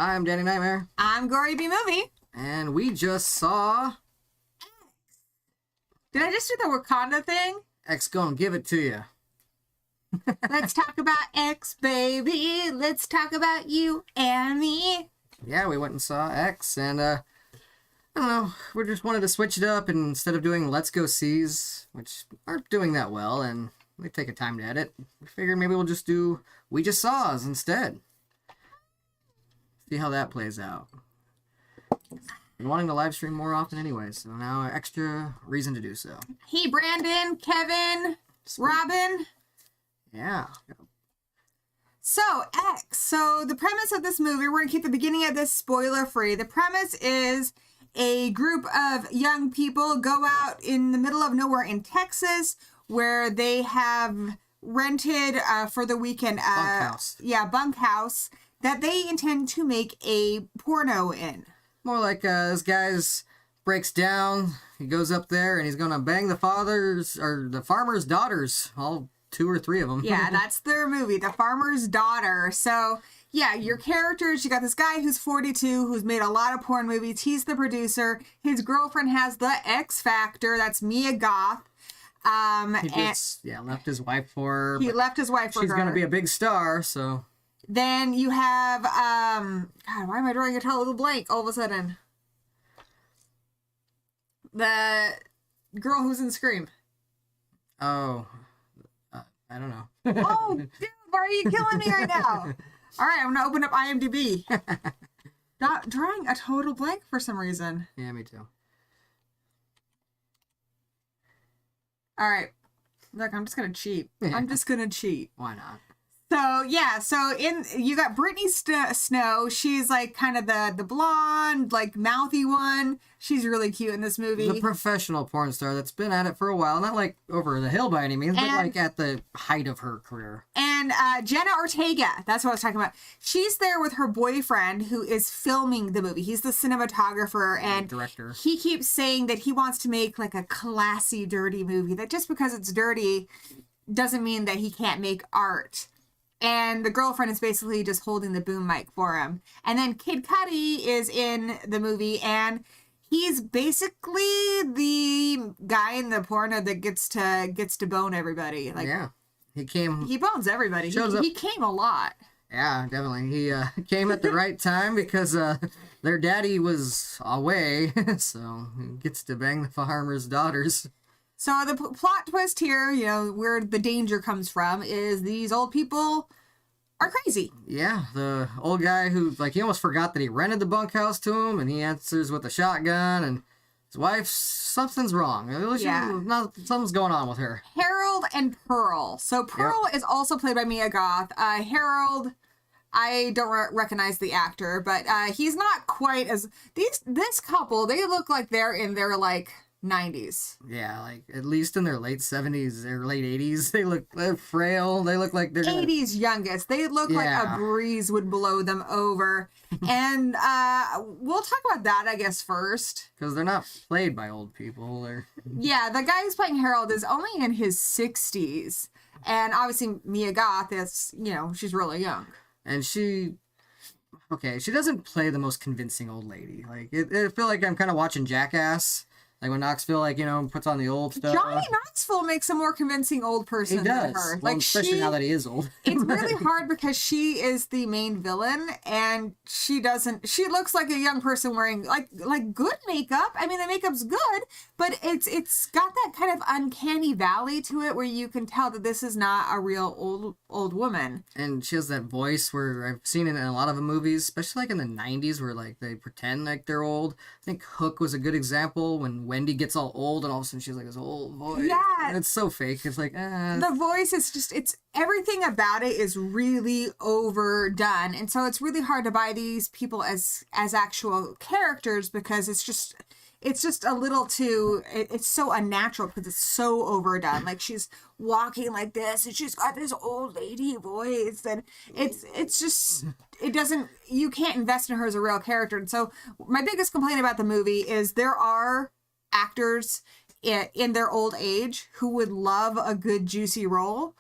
I'm Danny Nightmare. I'm Gory B Movie. And we just saw... Did I just do the Wakanda thing? X gonna give it to you. Let's talk about X, baby. Let's talk about you and me. Yeah, we went and saw X, and I don't know, we just wanted to switch it up, and instead of doing Let's Go Sees, which aren't doing that well, and they take a time to edit, we figured maybe we'll just do We Just Saws instead. See how that plays out. Been wanting to live stream more often anyway, so now extra reason to do so. Hey, Brandon, Kevin, Robin. Yeah. So, X. So, the premise of this movie, we're going to keep the beginning of this spoiler-free. The premise is a group of young people go out in the middle of nowhere in Texas where they have rented for the weekend. Bunkhouse. Yeah, bunkhouse that they intend to make a porno in. More like this guy's breaks down, he goes up there and he's gonna bang the farmer's daughters, all 2 or 3 of them. Yeah, that's their movie, The Farmer's Daughter. So, yeah, your characters, you got this guy who's 42, who's made a lot of porn movies. He's the producer. His girlfriend has the X Factor. That's Mia Goth. Left his wife for her. He left his wife for her. She's gonna be a big star, so... Then you have, God, why am I drawing a total blank all of a sudden? The girl who's in Scream. Oh, I don't know. Oh, dude, why are you killing me right now? All right, I'm going to open up IMDb. Not drawing a total blank for some reason. Yeah, me too. All right. Look, I'm just going to cheat. I'm just going to cheat. Why not? So, yeah, you got Brittany Snow. She's like kind of the blonde, like mouthy one. She's really cute in this movie. The professional porn star that's been at it for a while. Not like over the hill by any means, but like at the height of her career. And Jenna Ortega, that's what I was talking about. She's there with her boyfriend who is filming the movie. He's the cinematographer and director. He keeps saying that he wants to make like a classy, dirty movie. That just because it's dirty doesn't mean that he can't make art. And the girlfriend is basically just holding the boom mic for him. And then Kid Cudi is in the movie, and he's basically the guy in the porno that gets to bone everybody. Like, yeah, he bones everybody. He came a lot. Yeah, definitely. He came at the right time because their daddy was away, so he gets to bang the farmer's daughters. So the plot twist here, where the danger comes from, is these old people are crazy. Yeah, the old guy who, he almost forgot that he rented the bunkhouse to him, and he answers with a shotgun, and his wife, something's wrong. Something's going on with her. Harold and Pearl. So Pearl is also played by Mia Goth. Harold, I don't recognize the actor, but he's not quite as... This couple, they look like they're in their, 90s. Yeah, at least in their late 70s or late 80s. They're frail. They look like they're 80s youngest. They look like a breeze would blow them over. And we'll talk about that, I guess, first. Because they're not played by old people. Yeah, the guy who's playing Harold is only in his 60s. And obviously Mia Goth is, she's really young. And she doesn't play the most convincing old lady. I feel like I'm kind of watching Jackass. Like when Knoxville, puts on the old stuff. Johnny Knoxville makes a more convincing old person than her. Especially now that he is old. It's really hard because she is the main villain, and she looks like a young person wearing like good makeup. I mean, the makeup's good, but it's got that kind of uncanny valley to it where you can tell that this is not a real old woman. And she has that voice where I've seen it in a lot of the movies, especially in the 90s where they pretend like they're old. I think Hook was a good example when Wendy gets all old and all of a sudden she's this old voice. Yeah. And it's so fake. It's the voice is everything about it is really overdone. And so it's really hard to buy these people as actual characters because it's just a little too, it's so unnatural because it's so overdone. She's walking like this and she's got this old lady voice and it's just, you can't invest in her as a real character. And so my biggest complaint about the movie is there are actors in their old age who would love a good juicy role.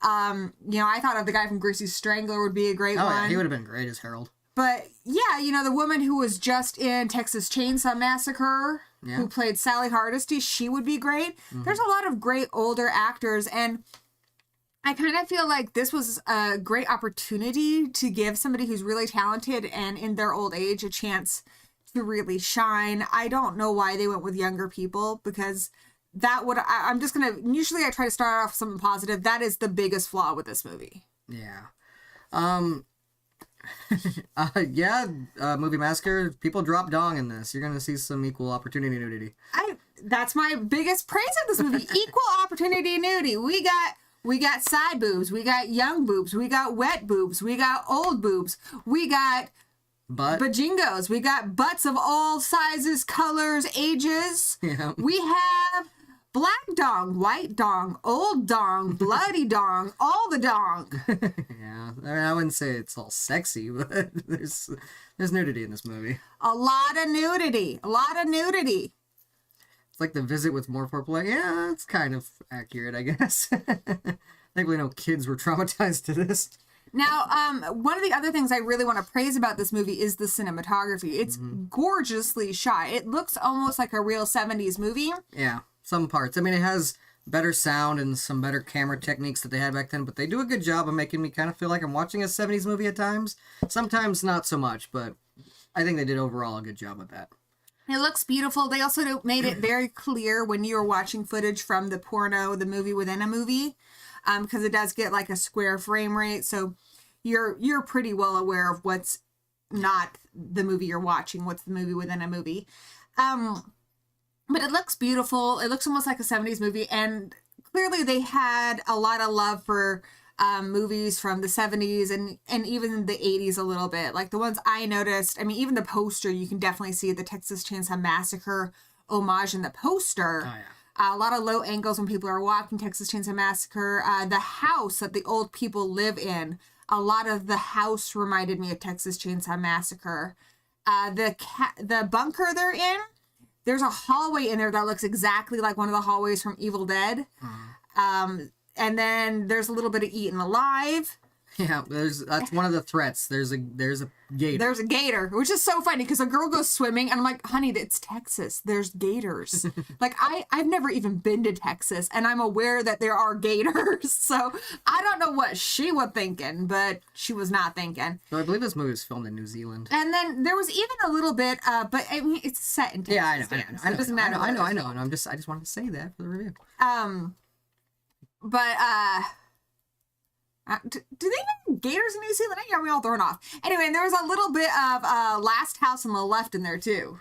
I thought of the guy from Greasy Strangler would be a great one. Yeah, he would have been great as Harold. But yeah, you know, the woman who was just in Texas Chainsaw Massacre, who played Sally Hardesty, she would be great. There's a lot of great older actors, and I kind of feel like this was a great opportunity to give somebody who's really talented and in their old age a chance to really shine. I don't know why they went with younger people, because that would, I'm just going to, usually I try to start off with something positive. That is the biggest flaw with this movie. Yeah. Movie Massacre, people drop dong in this. You're going to see some equal opportunity nudity. That's my biggest praise of this movie. Equal opportunity nudity. We got side boobs, we got young boobs, we got wet boobs, we got old boobs, we got bajingos, we got butts of all sizes, colors, ages. Yeah. We have black dong, white dong, old dong, bloody dong, all the dong. Yeah, I mean, I wouldn't say it's all sexy, but there's nudity in this movie. A lot of nudity. It's like The Visit with more foreplay. Yeah, it's kind of accurate, I guess. Thankfully, no kids were traumatized to this. Now, one of the other things I really want to praise about this movie is the cinematography. It's gorgeously shot. It looks almost like a real 70s movie. Yeah, some parts. I mean, it has better sound and some better camera techniques that they had back then, but they do a good job of making me kind of feel like I'm watching a 70s movie at times. Sometimes not so much, but I think they did overall a good job with that. It looks beautiful. They also made it very clear when you were watching footage from the porno, the movie within a movie, because it does get like a square frame rate. So you're pretty well aware of what's not the movie you're watching, what's the movie within a movie. But it looks beautiful. It looks almost like a 70s movie. And clearly they had a lot of love for movies from the 70s and even the 80s a little bit. Like the ones I noticed, I mean, even the poster, you can definitely see the Texas Chainsaw Massacre homage in the poster. Oh, yeah. A lot of low angles when people are walking Texas Chainsaw Massacre. The house that the old people live in, a lot of the house reminded me of Texas Chainsaw Massacre. The bunker they're in, there's a hallway in there that looks exactly like one of the hallways from Evil Dead. And then there's a little bit of Eaten Alive. Yeah, that's one of the threats. There's a gator. There's a gator, which is so funny because a girl goes swimming and I'm like, honey, it's Texas. There's gators. Like I've never even been to Texas and I'm aware that there are gators. So I don't know what she was thinking, but she was not thinking. So I believe this movie was filmed in New Zealand. And then there was even a little bit, but I mean, it's set in Texas. Yeah, I know. So it doesn't matter. I know. And I just wanted to say that for the review. But do they have gators in New Zealand? I got me all thrown off. Anyway, and there was a little bit of Last House on the Left in there too.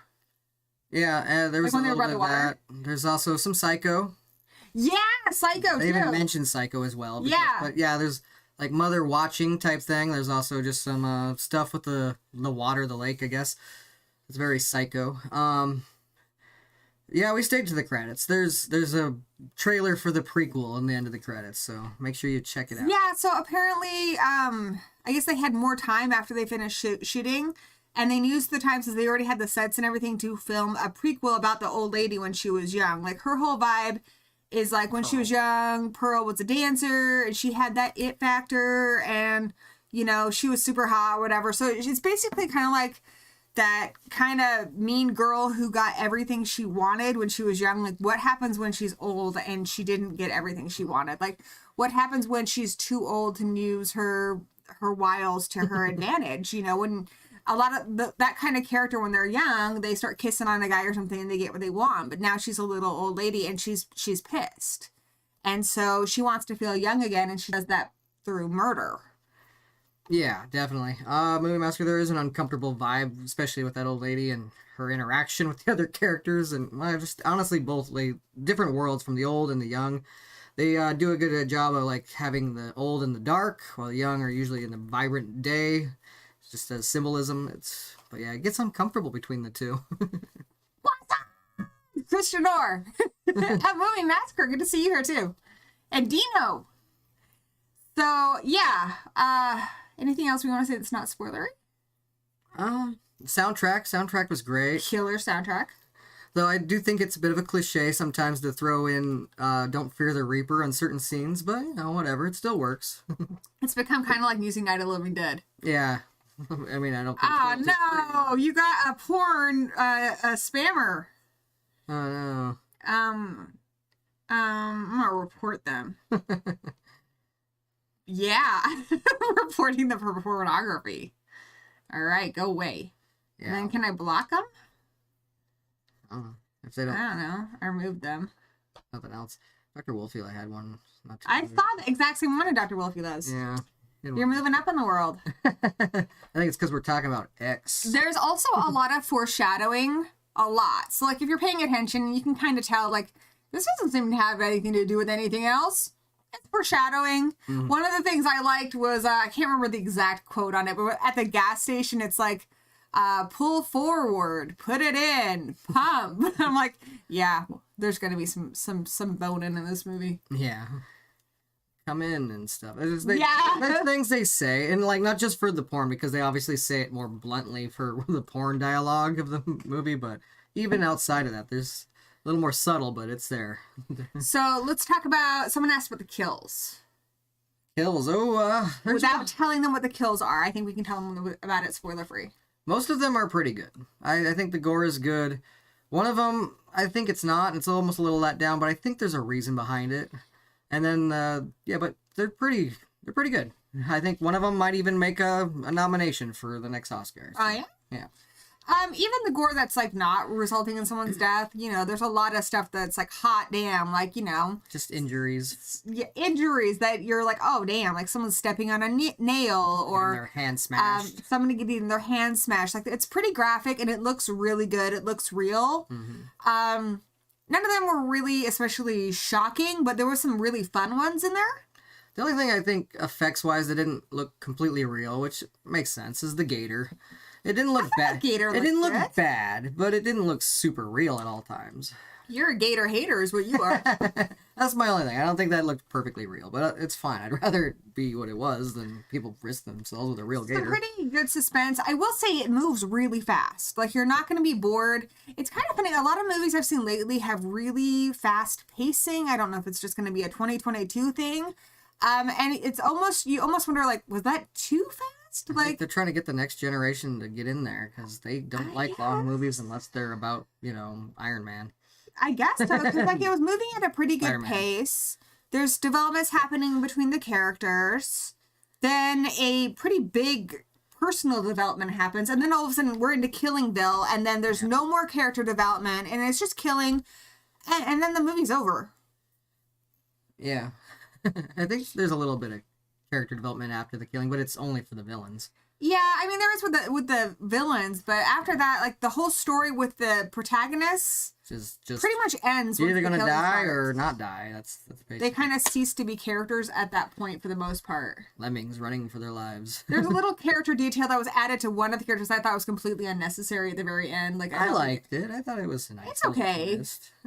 Yeah, there was like a little bit of that. There's also some Psycho. Yeah, Psycho. They even mentioned Psycho as well. But yeah, there's like mother watching type thing. There's also just some stuff with the water, the lake, I guess. It's very Psycho. Yeah, we stayed to the credits. There's a trailer for the prequel in the end of the credits, so make sure you check it out. Yeah, so apparently, I guess they had more time after they finished shooting, and they used the time since they already had the sets and everything to film a prequel about the old lady when she was young. Like, her whole vibe is like when she was young, Pearl was a dancer, and she had that it factor, and, you know, she was super hot or whatever. So it's basically kind of like that kind of mean girl who got everything she wanted when she was young. Like, what happens when she's old and she didn't get everything she wanted? Like, what happens when she's too old to use her wiles to her advantage? You know, when a lot of that kind of character, when they're young, they start kissing on a guy or something and they get what they want. But now she's a little old lady and she's pissed. And so she wants to feel young again, and she does that through murder. Yeah, definitely. Movie Massacre, there is an uncomfortable vibe, especially with that old lady and her interaction with the other characters, and just honestly both different worlds from the old and the young. They do a good job of like having the old in the dark, while the young are usually in the vibrant day. It's just a symbolism. But yeah, it gets uncomfortable between the two. What's up, Christian Orr? At Movie Massacre, good to see you here too, and Dino. So yeah. Anything else we want to say that's not spoilery? Soundtrack was great. Killer soundtrack. Though I do think it's a bit of a cliche sometimes to throw in Don't Fear the Reaper on certain scenes, but, you know, whatever. It still works. It's become kind of like using Night of the Living Dead. Yeah. I mean, I don't think Oh it's no, you got a porn a spammer. Oh no. I'm gonna report them. Yeah, reporting the pornography. All right, go away. Yeah. And then can I block them? I don't know. If they don't, I don't know. I removed them. nothing else. Dr. Wolfield, I had one. Not too I long saw the exact same one Dr. Wolfie does. Yeah. You're moving up in the world. I think it's because we're talking about X. There's also a lot of foreshadowing. A lot. So, like, if you're paying attention, you can kind of tell, like, this doesn't seem to have anything to do with anything else. It's foreshadowing. Mm-hmm. One of the things I liked was, I can't remember the exact quote on it, but at the gas station, it's like, pull forward, put it in, pump. I'm like, yeah, there's going to be some boning in this movie. Yeah. Come in and stuff. There's things they say, and like not just for the porn, because they obviously say it more bluntly for the porn dialogue of the movie, but even outside of that, there's a little more subtle, but it's there. So let's talk about, someone asked about the kills. Kills. Without telling them what the kills are, I think we can tell them about it spoiler free. Most of them are pretty good. I think the gore is good. One of them, I think it's not. And it's almost a little let down, but I think there's a reason behind it. And then, but they're pretty good. I think one of them might even make a nomination for the next Oscar. Oh, yeah? Yeah. Even the gore that's, like, not resulting in someone's death, you know, there's a lot of stuff that's, like, hot damn, like, you know. Just injuries. Yeah, injuries that you're like, oh, damn, like someone's stepping on a nail or their hand smashed. somebody getting their hand smashed. Like, it's pretty graphic and it looks really good. It looks real. Mm-hmm. None of them were really especially shocking, but there were some really fun ones in there. The only thing I think effects-wise that didn't look completely real, which makes sense, is the gator. It didn't look bad. Gator it didn't look good. bad, but it didn't look super real at all times. You're a gator hater is what you are. That's my only thing. I don't think that looked perfectly real, but it's fine. I'd rather it be what it was than people risk themselves with a real gator. It's a pretty good suspense. I will say it moves really fast. Like, you're not going to be bored. It's kind of funny. A lot of movies I've seen lately have really fast pacing. I don't know if it's just going to be a 2022 thing. And it's almost, you almost wonder, like, was that too fast? I think they're trying to get the next generation to get in there because they don't like long movies unless they're about, Iron Man. I guess so, because like it was moving at a pretty good Spider-Man. pace. There's developments happening between the characters. Then a pretty big personal development happens, and then all of a sudden we're into Killingville, and then there's no more character development, and it's just killing, and then the movie's over. Yeah. I think there's a little bit of character development after the killing, but it's only for the villains. Yeah, I mean there is with the villains, but after that, like the whole story with the protagonists Just pretty much ends. you're with either the gonna killing die part. or not die. That's basically They kind of cease to be characters at that point for the most part. lemmings running for their lives. There's a little character detail that was added to one of the characters I thought was completely unnecessary at the very end. Like I liked it. I thought it was nice. It's okay.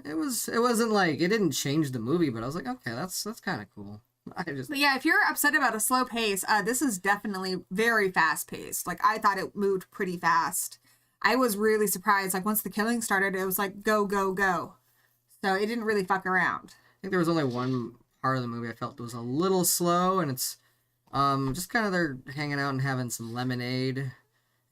It wasn't like it didn't change the movie, but I was like, okay, that's kind of cool. But yeah, if you're upset about a slow pace, this is definitely very fast paced. Like, I thought it moved pretty fast. I was really surprised. Like, once the killing started, it was like, go, go, go. So it didn't really fuck around. I think there was only one part of the movie I felt was a little slow, and it's just kind of they're hanging out and having some lemonade,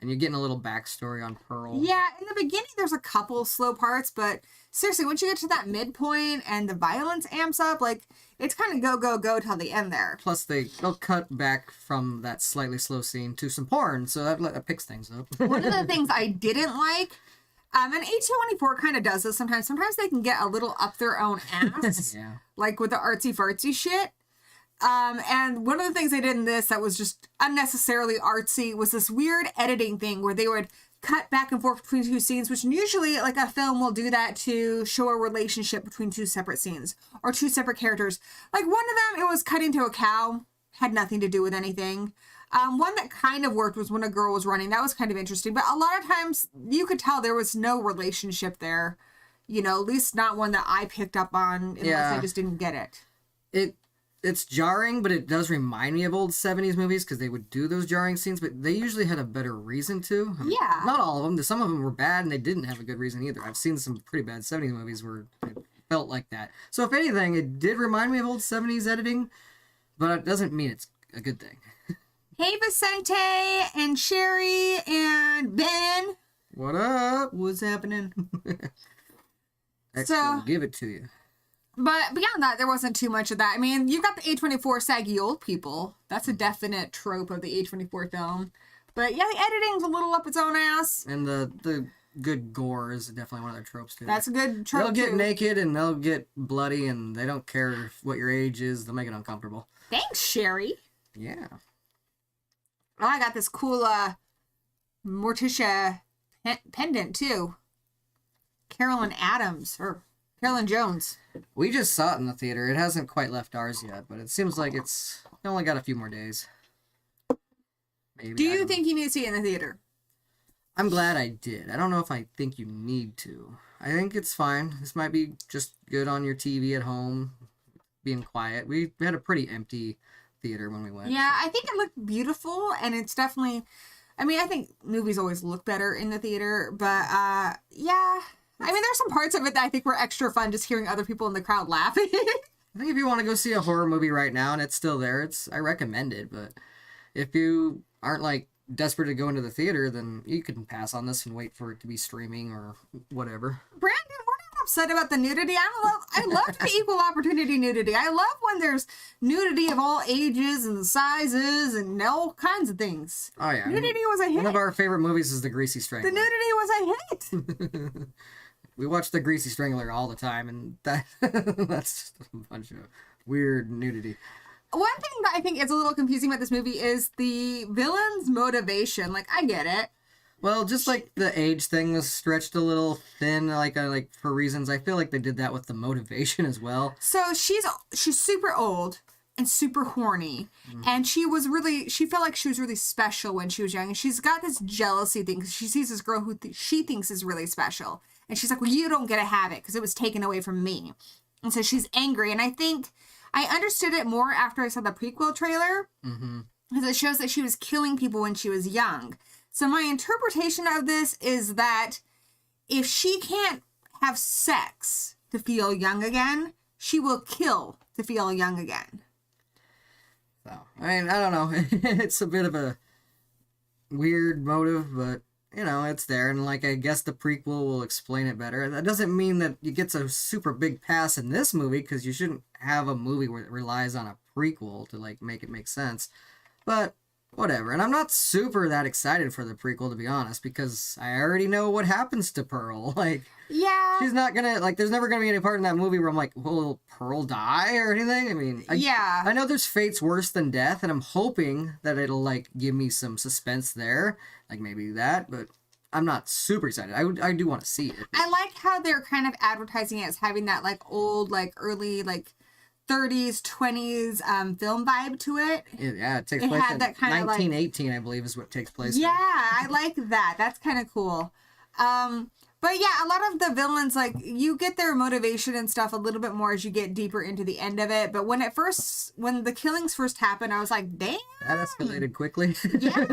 and you're getting a little backstory on Pearl. Yeah, in the beginning, there's a couple slow parts, but seriously, once you get to that midpoint and the violence amps up, like, it's kind of go, go, go till the end there. Plus, they'll cut back from that slightly slow scene to some porn, so that picks things up. One of the things I didn't like, and A24 kind of does this sometimes. Sometimes they can get a little up their own ass, Yeah. like with the artsy fartsy shit. And one of the things they did in this that was just unnecessarily artsy was this weird editing thing where they would cut back and forth between two scenes, which usually, like, a film will do that to show a relationship between two separate scenes or two separate characters. Like, one of them, it was cutting to a cow, had nothing to do with anything. One that kind of worked was when a girl was running. That was kind of interesting. But a lot of times, you could tell there was no relationship there. At least not one that I picked up on, unless I just didn't get it. It's jarring, but it does remind me of old 70s movies because they would do those jarring scenes, but they usually had a better reason to. I mean, Yeah. Not all of them. Some of them were bad and they didn't have a good reason either. I've seen some pretty bad 70s movies where it felt like that. So if anything, it did remind me of old 70s editing, but it doesn't mean it's a good thing. Hey, Vicente and Sherry and Ben. What up? What's happening? Excellent. Give it to you. But beyond that, there wasn't too much of that. I mean, you've got the A24 saggy old people. That's a definite trope of the A24 film. But yeah, the editing's a little up its own ass. And the good gore is definitely one of their tropes too. That's a good trope. They'll get naked and they'll get bloody and they don't care what your age is. They'll make it uncomfortable. Thanks, Sherry. Yeah. Oh, I got this cool Morticia pendant too. Carolyn Jones. We just saw it in the theater. It hasn't quite left ours yet, but it seems like it's only got a few more days. Maybe. Do you think you need to see it in the theater? I'm glad I did. I don't know if I think you need to. I think it's fine. This might be just good on your TV at home, being quiet. We had a pretty empty theater when we went. Yeah, I think it looked beautiful, and it's definitely... I mean, I think movies always look better in the theater, but yeah... I mean, there's some parts of it that I think were extra fun, just hearing other people in the crowd laughing. I think if you want to go see a horror movie right now and it's still there, I recommend it. But if you aren't like desperate to go into the theater, then you can pass on this and wait for it to be streaming or whatever. Brandon, we're not upset about the nudity. I love the equal opportunity nudity. I love when there's nudity of all ages and sizes and all kinds of things. Oh yeah, nudity was a hit. One of our favorite movies is The Greasy Strangler. The nudity was a hit. We watch The Greasy Strangler all the time, and that's just a bunch of weird nudity. One thing that I think is a little confusing about this movie is the villain's motivation. Like, I get it. Well, just like the age thing was stretched a little thin, like for reasons. I feel like they did that with the motivation as well. So she's super old and super horny, and she felt like she was really special when she was young, and she's got this jealousy thing because she sees this girl who she thinks is really special. And she's like, well, you don't get to have it because it was taken away from me. And so she's angry. And I think I understood it more after I saw the prequel trailer. Because it shows that she was killing people when she was young. So my interpretation of this is that if she can't have sex to feel young again, she will kill to feel young again. So, I mean, I don't know. It's a bit of a weird motive, but... you know, it's there, and like I guess the prequel will explain it better. That doesn't mean that it gets a super big pass in this movie, because you shouldn't have a movie where it relies on a prequel to like make it make sense. But whatever. And I'm not super that excited for the prequel, to be honest, because I already know what happens to Pearl. Like, yeah, she's not gonna, like, there's never gonna be any part in that movie where I'm like, will Pearl die or anything? I mean, I know there's fates worse than death, and I'm hoping that it'll like give me some suspense there, like maybe that, but I'm not super excited. I do want to see it. I like how they're kind of advertising it as having that like old, like early, like 30s, 20s film vibe to it. Yeah, it takes place in 1918, I believe, is what takes place. Yeah, I like that. That's kind of cool. But yeah, a lot of the villains, like, you get their motivation and stuff a little bit more as you get deeper into the end of it. But when the killings first happened, I was like, damn. That escalated quickly. Yeah.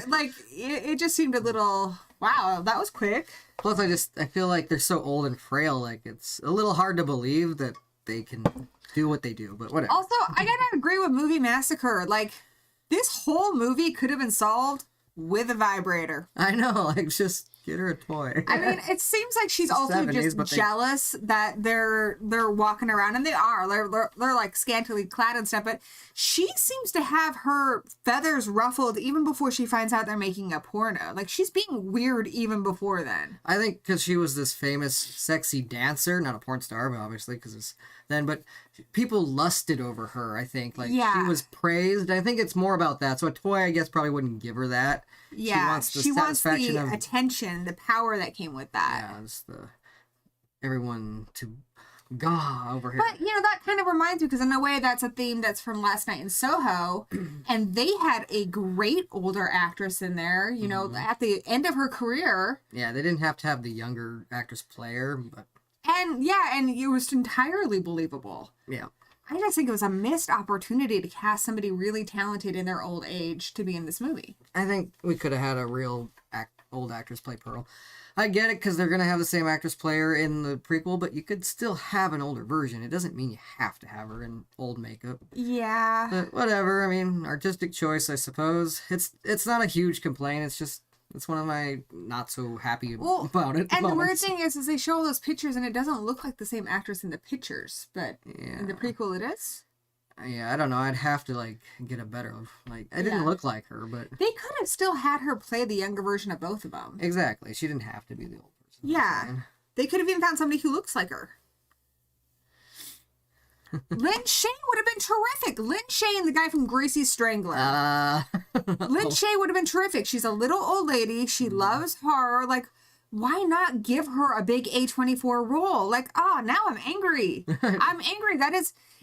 Like, it just seemed a little, wow, that was quick. Plus, I feel like they're so old and frail. Like, it's a little hard to believe that they can do what they do, but whatever. Also, I gotta agree with Movie Massacre. Like, this whole movie could have been solved with a vibrator. I know, like, just get her a toy. I mean, it seems like she's also 70s, just jealous that they're walking around, and they're like scantily clad and stuff, but she seems to have her feathers ruffled even before she finds out they're making a porno. Like, she's being weird even before then. I think because she was this famous sexy dancer, not a porn star, but obviously because it's then, but people lusted over her, I think. Like, she was praised. I think it's more about that. So a toy, I guess, probably wouldn't give her that. Yeah, she wants the attention, the power that came with that. Yeah, it's everyone to gaw over here. But, you know, that kind of reminds me, because in a way that's a theme that's from Last Night in Soho, and they had a great older actress in there, you know, at the end of her career. Yeah, they didn't have to have the younger actress play her, but... And, yeah, and it was entirely believable. Yeah. I just think it was a missed opportunity to cast somebody really talented in their old age to be in this movie. I think we could have had a real old actress play Pearl. I get it because they're going to have the same actress play her in the prequel, but you could still have an older version. It doesn't mean you have to have her in old makeup. Yeah. But whatever. I mean, artistic choice, I suppose. It's not a huge complaint. It's just, it's one of my not so happy about it. And the weird thing is they show all those pictures and it doesn't look like the same actress in the pictures, but in the prequel it is. Yeah, I don't know. I'd have to, like, get a better, like, it didn't look like her, but... They could have still had her play the younger version of both of them. Exactly. She didn't have to be the old person. Yeah. They could have even found somebody who looks like her. Lynn Shay would have been terrific. Lynn Shay and the guy from Gracie's Strangler. Lynn Shay would have been terrific. She's a little old lady. She loves horror. Like, why not give her a big A24 role? Like, now I'm angry. I'm angry.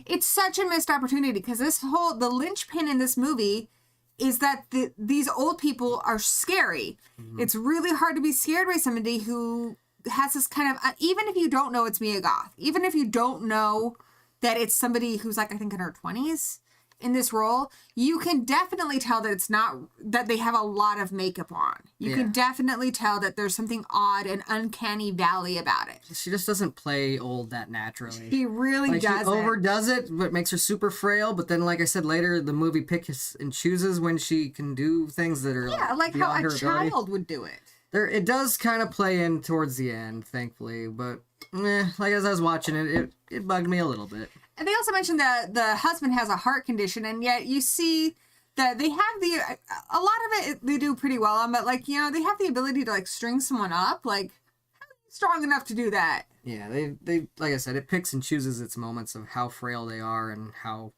It's such a missed opportunity because the linchpin in this movie is that these old people are scary. Mm-hmm. It's really hard to be scared by somebody who has this kind of, even if you don't know it's Mia Goth, even if you don't know that it's somebody who's like, I think in her 20s in this role, you can definitely tell that it's not, that they have a lot of makeup on. You can definitely tell that there's something odd and uncanny valley about it. She just doesn't play old that naturally. She really doesn't. She overdoes it, but makes her super frail. But then, like I said later, the movie picks and chooses when she can do things that are like how a child would do it. It does kind of play in towards the end, thankfully. But like as I was watching it bugged me a little bit. And they also mentioned that the husband has a heart condition, and yet you see that they have a lot of it they do pretty well on, but like, they have the ability to like string someone up. Like, how are you strong enough to do that? Yeah, they like I said, it picks and chooses its moments of how frail they are and how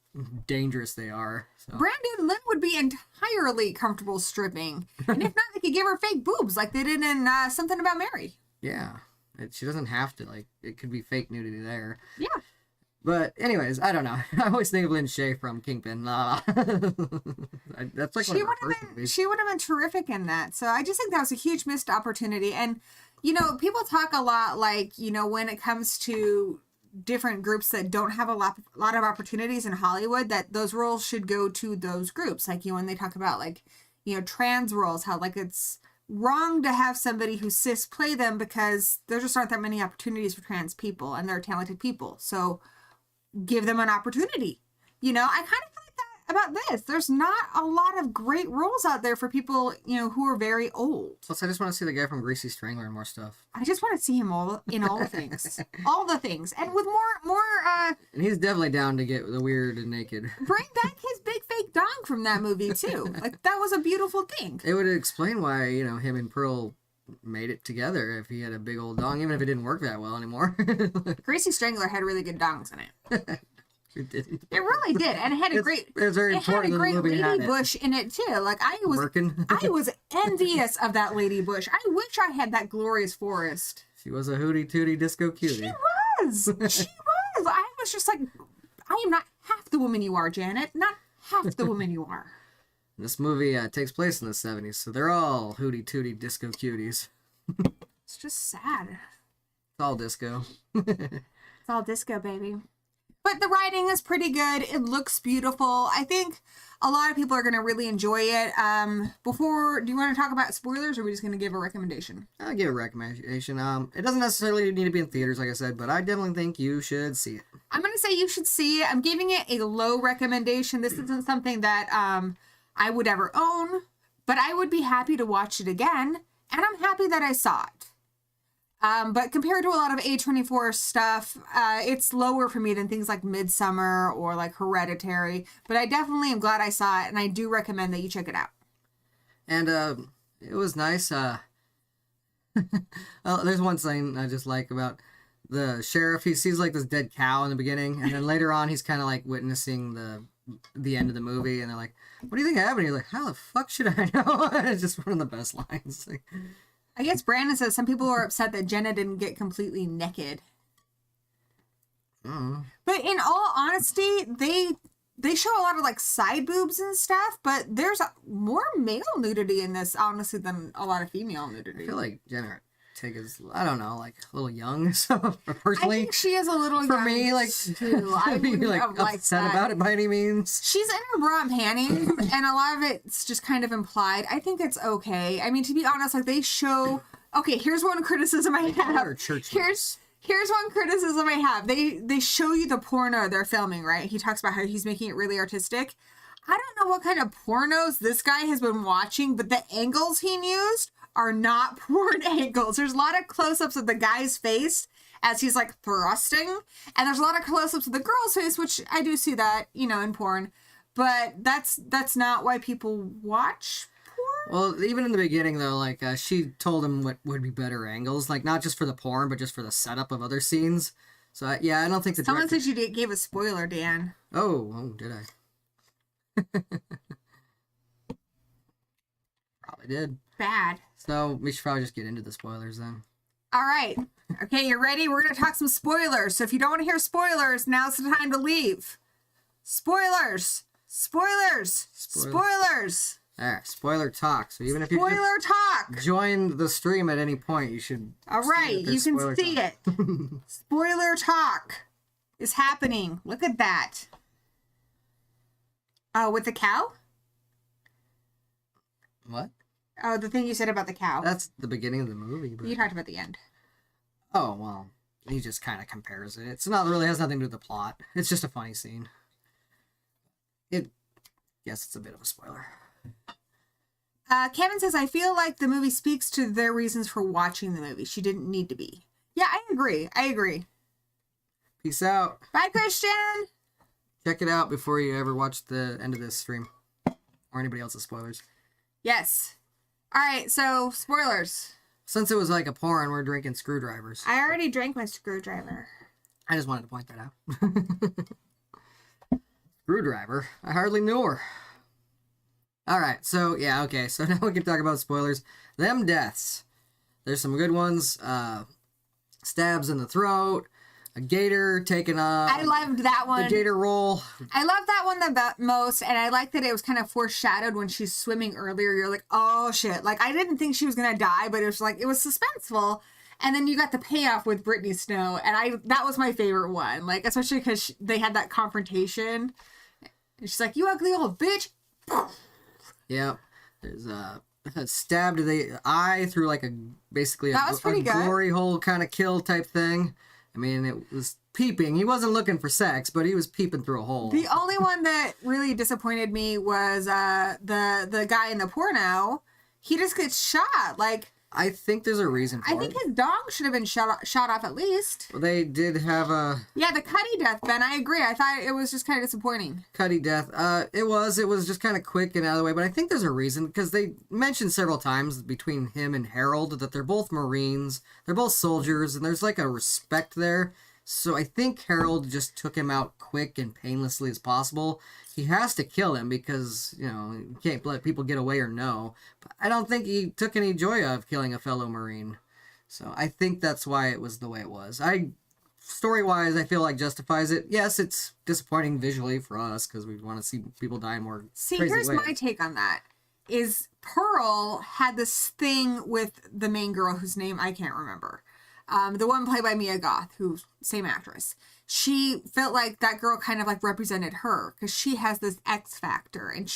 dangerous they are. So. Brandon Lynn would be entirely comfortable stripping, and if not, they could give her fake boobs like they did in Something About Mary. Yeah, she doesn't have to, like, it could be fake nudity there. Yeah. But anyways, I don't know. I always think of Lynn Shay from Kingpin. That's like she would have been terrific in that. So I just think that was a huge missed opportunity. And people talk a lot, like, when it comes to different groups that don't have a lot of opportunities in Hollywood, that those roles should go to those groups. Like, when they talk about, like, trans roles, how, like, it's wrong to have somebody who's cis play them because there just aren't that many opportunities for trans people, and they're talented people. So give them an opportunity. I kind of feel like that about this. There's not a lot of great roles out there for people, who are very old. Plus, I just want to see the guy from Gracie's Strangler and more stuff. I just want to see him in all the things. All the things. And with more and he's definitely down to get the weird and naked. Bring back his big fake dong from that movie, too. Like, that was a beautiful thing. It would explain why, him and Pearl made it together if he had a big old dong, even if it didn't work that well anymore. Gracie's Strangler had really good dongs in it. It did. It really did, and it had a great. It was very important. It had a great lady bush in it too. Like I was envious of that lady bush. I wish I had that glorious forest. She was a hootie tootie disco cutie. She was. I was just like, I am not half the woman you are, Janet. Not half the woman you are. This movie takes place in the 70s, so they're all hootie tootie disco cuties. It's just sad. It's all disco. It's all disco, baby. But the writing is pretty good. It looks beautiful. I think a lot of people are going to really enjoy it. Do you want to talk about spoilers, or are we just going to give a recommendation? I'll give a recommendation. It doesn't necessarily need to be in theaters, like I said, but I definitely think you should see it. I'm going to say you should see it. I'm giving it a low recommendation. This isn't something that I would ever own, but I would be happy to watch it again, and I'm happy that I saw it. But compared to a lot of A24 stuff, it's lower for me than things like Midsummer or like Hereditary. But I definitely am glad I saw it, and I do recommend that you check it out. And it was nice. There's one thing I just like about the sheriff. He sees like this dead cow in the beginning, and then later on he's kind of like witnessing the end of the movie, and they're like, "What do you think happened?" He's like, "How the fuck should I know?" It's just one of the best lines. Like, I guess Brandon says some people are upset that Jenna didn't get completely naked. But in all honesty, they show a lot of like side boobs and stuff, but there's more male nudity in this, honestly, than a lot of female nudity. I feel like Jenna take as, I don't know, like a little young. So I personally, think she is a little for young me, like, too. I be wouldn't like have liked upset that. about it by any means. She's in her bra and panties, and a lot of it's just kind of implied. I think it's okay. I mean, to be honest, like they show. Okay, here's one criticism I have. Or church Here's one criticism I have. They show you the porno they're filming, right? He talks about how he's making it really artistic. I don't know what kind of pornos this guy has been watching, but the angles he used are not porn angles. There's a lot of close-ups of the guy's face as he's like thrusting, and there's a lot of close-ups of the girl's face, which I do see that, you know, in porn. But that's not why people watch porn. Well, even in the beginning, though, like, she told him what would be better angles, like, not just for the porn, but just for the setup of other scenes. So, yeah, I don't think the Someone director... said you gave a spoiler, Dan. Oh, did I? Probably did. Bad. So, we should probably just get into the spoilers, then. All right. Okay, you ready? We're going to talk some spoilers. So if you don't want to hear spoilers, now's the time to leave. Spoilers. Spoilers. Spoilers. There, spoiler talk. So even if you Spoiler talk. join the stream at any point, you should... All right, you can see it. Spoiler talk is happening. Look at that. Oh, with the cow? What? Oh, the thing you said about the cow. That's the beginning of the movie. But... You talked about the end. Oh, well, he just kind of compares it. It's not really has nothing to do with the plot. It's just a funny scene. Yes, it's a bit of a spoiler. Kevin says, I feel like the movie speaks to their reasons for watching the movie. She didn't need to be. Yeah, I agree. Peace out. Bye, Christian. Check it out before you ever watch the end of this stream. Or anybody else's spoilers. Yes. All right, so spoilers. Since it was like a porn, we're drinking screwdrivers. I already drank my screwdriver. I just wanted to point that out. Screwdriver? I hardly knew her. Alright, so, yeah, okay. So now we can talk about spoilers. Them deaths. There's some good ones. Stabs in the throat. A gator taking I loved that one. The gator roll. I love that one the most, and I like that it was kind of foreshadowed when she's swimming earlier. You're like, oh shit. Like, I didn't think she was gonna die, but it was like, it was suspenseful. And then you got the payoff with Brittany Snow, and that was my favorite one. Like, especially because they had that confrontation. And she's like, you ugly old bitch. Yep. There's a stab to the eye through like basically that was pretty good. Glory hole kind of kill type thing. I mean, it was peeping. He wasn't looking for sex, but he was peeping through a hole. The only one that really disappointed me was the guy in the porno. He just gets shot. Like, I think there's a reason for it. I think his dong should have been shot off at least. Well, they did have a... Yeah, the Cuddy death, Ben, I agree. I thought it was just kind of disappointing. Cuddy death. It was just kind of quick and out of the way, but I think there's a reason, because they mentioned several times between him and Harold that they're both Marines, they're both soldiers, and there's like a respect there. So I think Harold just took him out quick and painlessly as possible. He has to kill him because, you know, you can't let people get away or know. But I don't think he took any joy of killing a fellow Marine. So I think that's why it was the way it was. Story-wise, I feel like justifies it. Yes, it's disappointing visually for us because we want to see people die in more crazy here's ways. my take on that. Is Pearl had this thing with the main girl whose name I can't remember. The one played by Mia Goth, who's same actress. She felt like that girl kind of like represented her because she has this X factor, and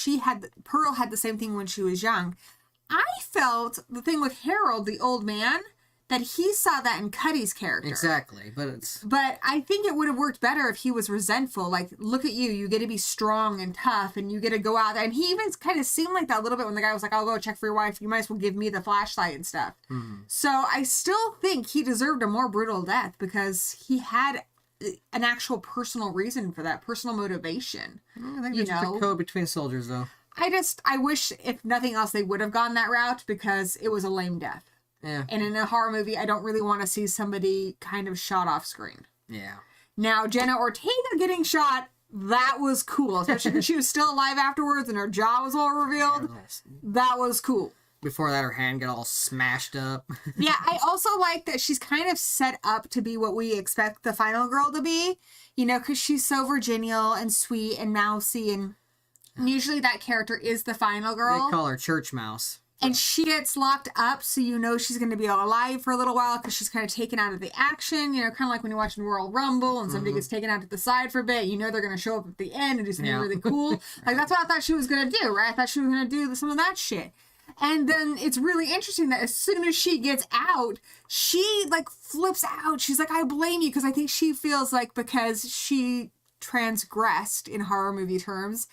Pearl had the same thing when she was young. I felt the thing with Harold, the old man, that he saw that in Cuddy's character. Exactly, but I think it would have worked better if he was resentful. Like, look at you, you get to be strong and tough, and you get to go out there. And he even kind of seemed like that a little bit when the guy was like, I'll go check for your wife. You might as well give me the flashlight and stuff. Mm-hmm. So I still think he deserved a more brutal death because he had an actual personal reason for that, personal motivation. I think there's just a code between soldiers, though. I wish, if nothing else, they would have gone that route because it was a lame death. Yeah. And in a horror movie, I don't really want to see somebody kind of shot off screen. Yeah. Now, Jenna Ortega getting shot, that was cool. Especially when she was still alive afterwards and her jaw was all revealed. That was cool. Before that, her hand got all smashed up. Yeah, I also like that she's kind of set up to be what we expect the final girl to be. You know, because she's so virginal and sweet and mousy. And usually that character is the final girl. They call her Church Mouse. And she gets locked up, so you know she's going to be alive for a little while because she's kind of taken out of the action. You know, kind of like when you're watching Royal Rumble and somebody gets taken out to the side for a bit. You know they're going to show up at the end and do something really cool. Like, that's what I thought she was going to do, right? I thought she was going to do some of that shit. And then it's really interesting that as soon as she gets out, she, like, flips out. She's like, I blame you, because I think she feels like because she transgressed, in horror movie terms,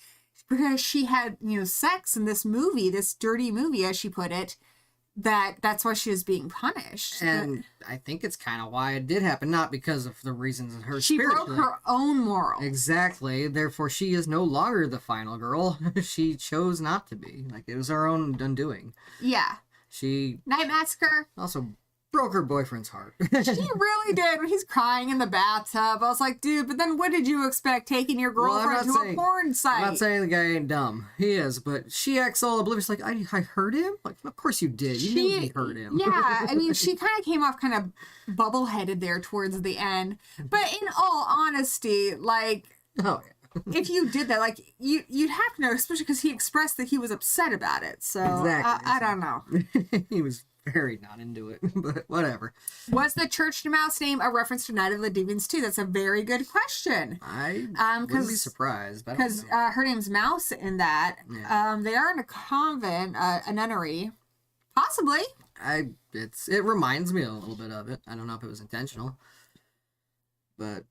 because she had, you know, sex in this movie, this dirty movie, as she put it, that's why she was being punished. And I think it's kind of why it did happen, not because of the reasons of her she broke her own moral. Exactly. Therefore, she is no longer the final girl. She chose not to be. Like, it was her own undoing. Yeah. She... Night Massacre. Also broke her boyfriend's heart. She really did. When he's crying in the bathtub, I was like, dude, but then what did you expect, taking your girlfriend to a porn site? I'm not saying the guy ain't dumb. He is, but she acts all oblivious, like, I hurt him? Like, of course you did. You knew he hurt him. Yeah, I mean, she kind of came off kind of bubble-headed there towards the end. But in all honesty, like, oh, yeah. If you did that, like, you'd have to know, especially because he expressed that he was upset about it. So, exactly. I don't know. He was very not into it, but whatever. Was the church mouse name a reference to Night of the Demons too? That's a very good question. I wouldn't be surprised. Because her name's Mouse in that. Yeah. They are in a convent, a nunnery. Possibly. It reminds me a little bit of it. I don't know if it was intentional. But...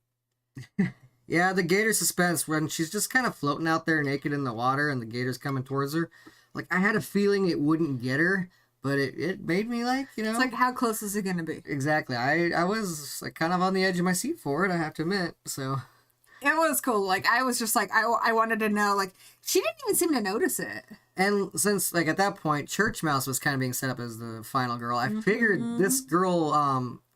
yeah, the gator suspense when she's just kind of floating out there naked in the water and the gator's coming towards her. Like, I had a feeling it wouldn't get her, but it made me, like, you know... It's like, how close is it going to be? Exactly. I was, like, kind of on the edge of my seat for it, I have to admit, so... It was cool. Like, I was just like, I wanted to know, like, she didn't even seem to notice it. And since, like, at that point, Church Mouse was kind of being set up as the final girl, I figured this girl,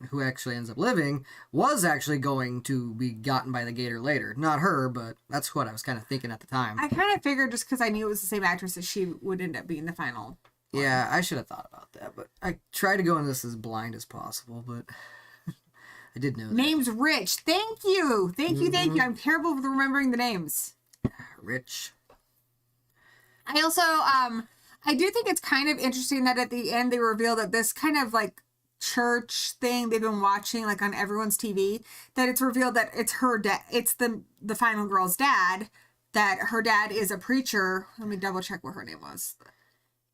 who actually ends up living, was actually going to be gotten by the gator later. Not her, but that's what I was kind of thinking at the time. I kind of figured just because I knew it was the same actress that she would end up being the final one. Yeah, I should have thought about that, but I tried to go into this as blind as possible, but... I did know that. Name's Rich. Thank you. Thank you. I'm terrible with remembering the names. Rich. I also, I do think it's kind of interesting that at the end they reveal that this kind of like church thing they've been watching like on everyone's TV, that it's revealed that it's her dad, it's the final girl's dad, that her dad is a preacher. Let me double check what her name was.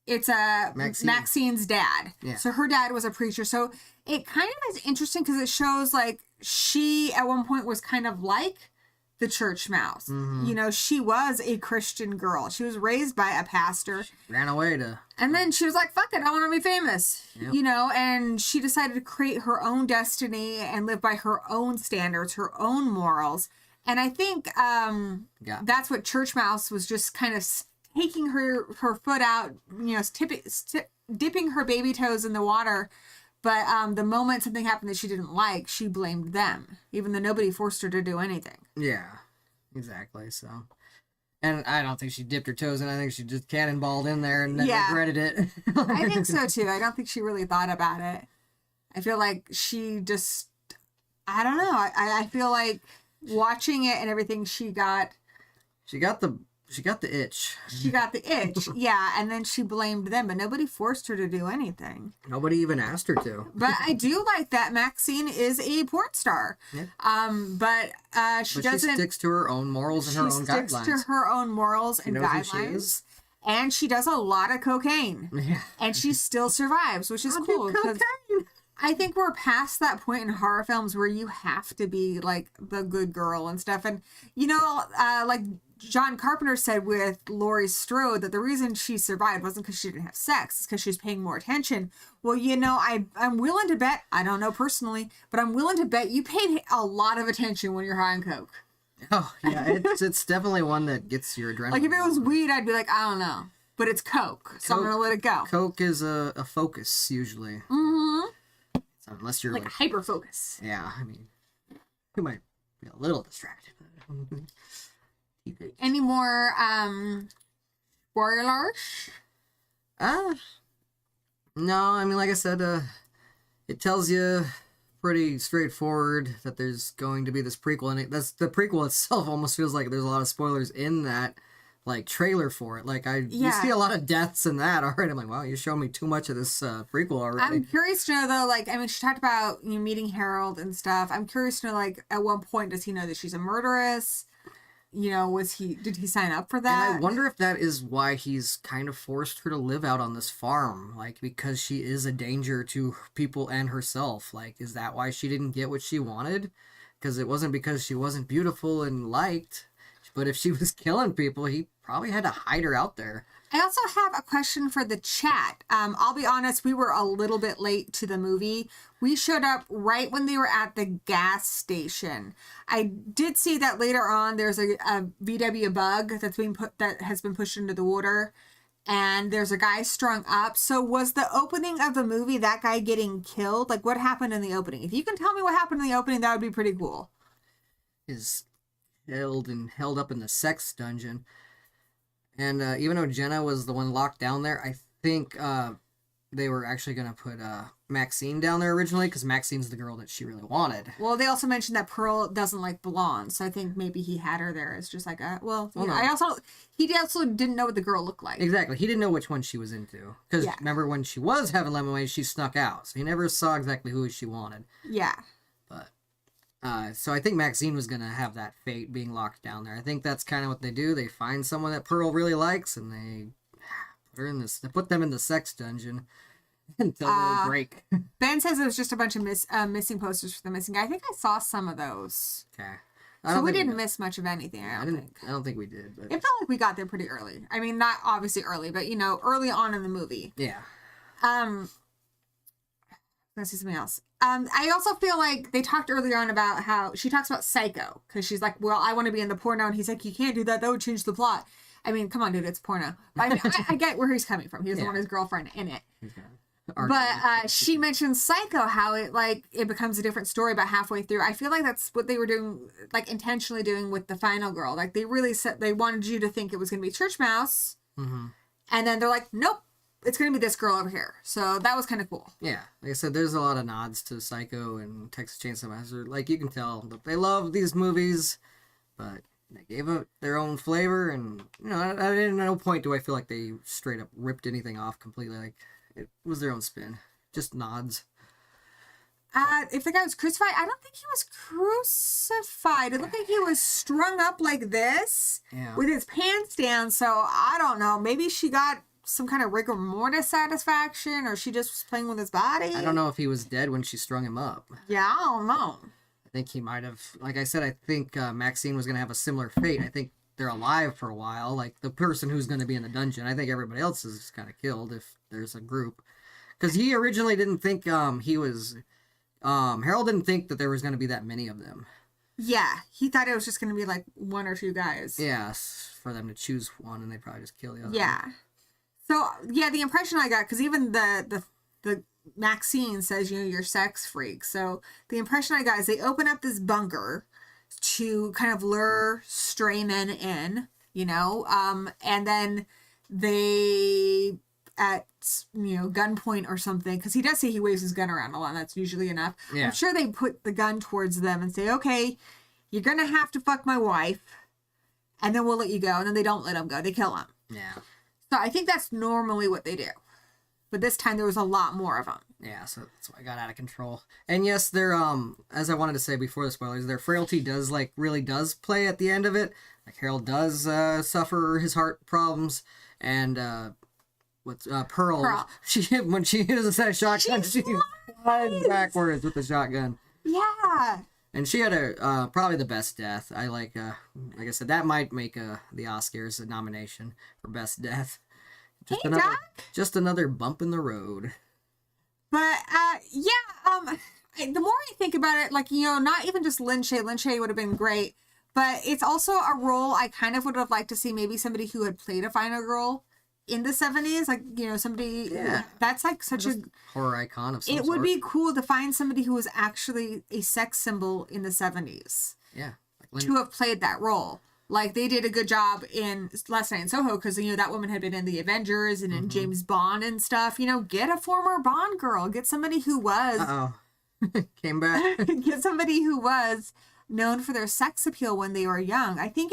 It's Maxine's dad. Yeah. So her dad was a preacher. So it kind of is interesting because it shows like she at one point was kind of like the church mouse. Mm-hmm. You know, she was a Christian girl. She was raised by a pastor. She ran away to... And then she was like, fuck it, I want to be famous. Yep. You know, and she decided to create her own destiny and live by her own standards, her own morals. And I think that's what Church Mouse was just kind of taking her foot out, you know, dipping her baby toes in the water. But the moment something happened that she didn't like, she blamed them, even though nobody forced her to do anything. Yeah, exactly. So, and I don't think she dipped her toes in. I think she just cannonballed in there and then regretted it. I think so too. I don't think she really thought about it. I feel like she just, I don't know. I feel like watching it and everything, she got the itch. She got the itch, yeah, and then she blamed them, but nobody forced her to do anything. Nobody even asked her to. But I do like that Maxine is a porn star. Yeah. But she doesn't... She sticks to her own morals and her own guidelines. She sticks to her own morals and guidelines. And she does a lot of cocaine. Yeah. And she still survives, which is cool. Because I think we're past that point in horror films where you have to be, like, the good girl and stuff. And, you know, like... John Carpenter said with Laurie Strode that the reason she survived wasn't because she didn't have sex, it's because she was paying more attention. Well, you know, I'm willing to bet, I don't know personally, but I'm willing to bet you paid a lot of attention when you're high on coke. Oh, yeah, it's definitely one that gets your adrenaline. Like, if it was weed, I'd be like, I don't know. But it's coke, so I'm going to let it go. Coke is a focus, usually. Mm-hmm. So unless you're like hyper-focus. Yeah, I mean, you might be a little distracted. Any more spoilers? No, I mean, like I said, it tells you pretty straightforward that there's going to be this prequel, and the prequel itself almost feels like there's a lot of spoilers in that, like trailer for it. Like you Yeah. see a lot of deaths in that already. I'm like, wow, you're showing me too much of this prequel already. I'm curious to know though, like, I mean, she talked about meeting Harold and stuff. I'm curious to know, like, at what point does he know that she's a murderess? Did he sign up for that? And I wonder if that is why he's kind of forced her to live out on this farm, like, because she is a danger to people and herself. Like, is that why she didn't get what she wanted? Because it wasn't because she wasn't beautiful and liked, but if she was killing people, he probably had to hide her out there. I also have a question for the chat. I'll be honest, we were a little bit late to the movie. We showed up right when they were at the gas station. I did see that later on there's a VW bug that has been pushed into the water, and there's a guy strung up. So was the opening of the movie that guy getting killed? Like, what happened in the opening? If you can tell me what happened in the opening, that would be pretty cool. Is held up in the sex dungeon. And even though Jenna was the one locked down there, I think they were actually going to put Maxine down there originally, because Maxine's the girl that she really wanted. Well, they also mentioned that Pearl doesn't like blondes, so I think maybe he had her there as just like no. he also didn't know what the girl looked like. Exactly. He didn't know which one she was into. Because remember when she was having lemonade, she snuck out. So he never saw exactly who she wanted. Yeah. But so I think Maxine was going to have that fate, being locked down there. I think that's kind of what they do. They find someone that Pearl really likes, and they put them in the sex dungeon until they break. Ben says it was just a bunch of missing posters for the missing guy. I think I saw some of those. Okay. So we didn't miss much of anything, I don't think we did. But it felt like we got there pretty early. I mean, not obviously early, but early on in the movie. Yeah. Let's see something else. I also feel like they talked earlier on about how she talks about Psycho, because she's like, well, I want to be in the porno, and he's like, you can't do that. That would change the plot. I mean, come on, dude, it's porno. But I mean, I get where he's coming from. He doesn't want his girlfriend in it. But she mentioned Psycho, how it becomes a different story about halfway through. I feel like that's what they were doing, like intentionally doing with the final girl. Like they really said they wanted you to think it was going to be Church Mouse, and then they're like, nope, it's going to be this girl over here. So that was kind of cool. Yeah, like I said, there's a lot of nods to Psycho and Texas Chainsaw Massacre. Like you can tell that they love these movies, but they gave it their own flavor, and at no point do I feel like they straight up ripped anything off completely. Like it was their own spin, just nods. If the guy was crucified, I don't think he was crucified. It looked like he was strung up like this with his pants down. So I don't know. Maybe she got some kind of rigor mortis satisfaction, or she just was playing with his body. I don't know if he was dead when she strung him up. Yeah, I don't know. I think he might have, like I said, I think Maxine was going to have a similar fate. I think they're alive for a while, like the person who's going to be in the dungeon. I think everybody else is kind of killed if there's a group. Because he originally didn't think Harold didn't think that there was going to be that many of them. Yeah, he thought it was just going to be like one or two guys. Yes, for them to choose one, and they probably just kill the other one. So, yeah, the impression I got, because even the Maxine says, you're sex freak. So the impression I got is they open up this bunker to kind of lure stray men in, and then they, at, gunpoint or something, because he does say he waves his gun around a lot, and that's usually enough. Yeah. I'm sure they put the gun towards them and say, okay, you're going to have to fuck my wife, and then we'll let you go. And then they don't let him go. They kill him. Yeah. So I think that's normally what they do. But this time there was a lot more of them. Yeah, so that's why I got out of control. And yes, their as I wanted to say before the spoilers, their frailty really does play at the end of it. Like Harold does suffer his heart problems, and Pearl. When she uses that shotgun, she flies backwards with the shotgun. Yeah. And she had probably the best death. I like I said, that might make the Oscars a nomination for best death. Just another bump in the road. But the more I think about it, not even just Lin Shaye. Lin Shaye would have been great, but it's also a role I kind of would have liked to see maybe somebody who had played a final girl in the 70s, somebody that's like such a horror icon of some sort. It would be cool to find somebody who was actually a sex symbol in the 70s. Yeah. To have played that role. Like, they did a good job in Last Night in Soho, because, that woman had been in the Avengers and in James Bond and stuff. Get a former Bond girl. Get somebody who was... Uh-oh. Came back. Get somebody who was known for their sex appeal when they were young. I think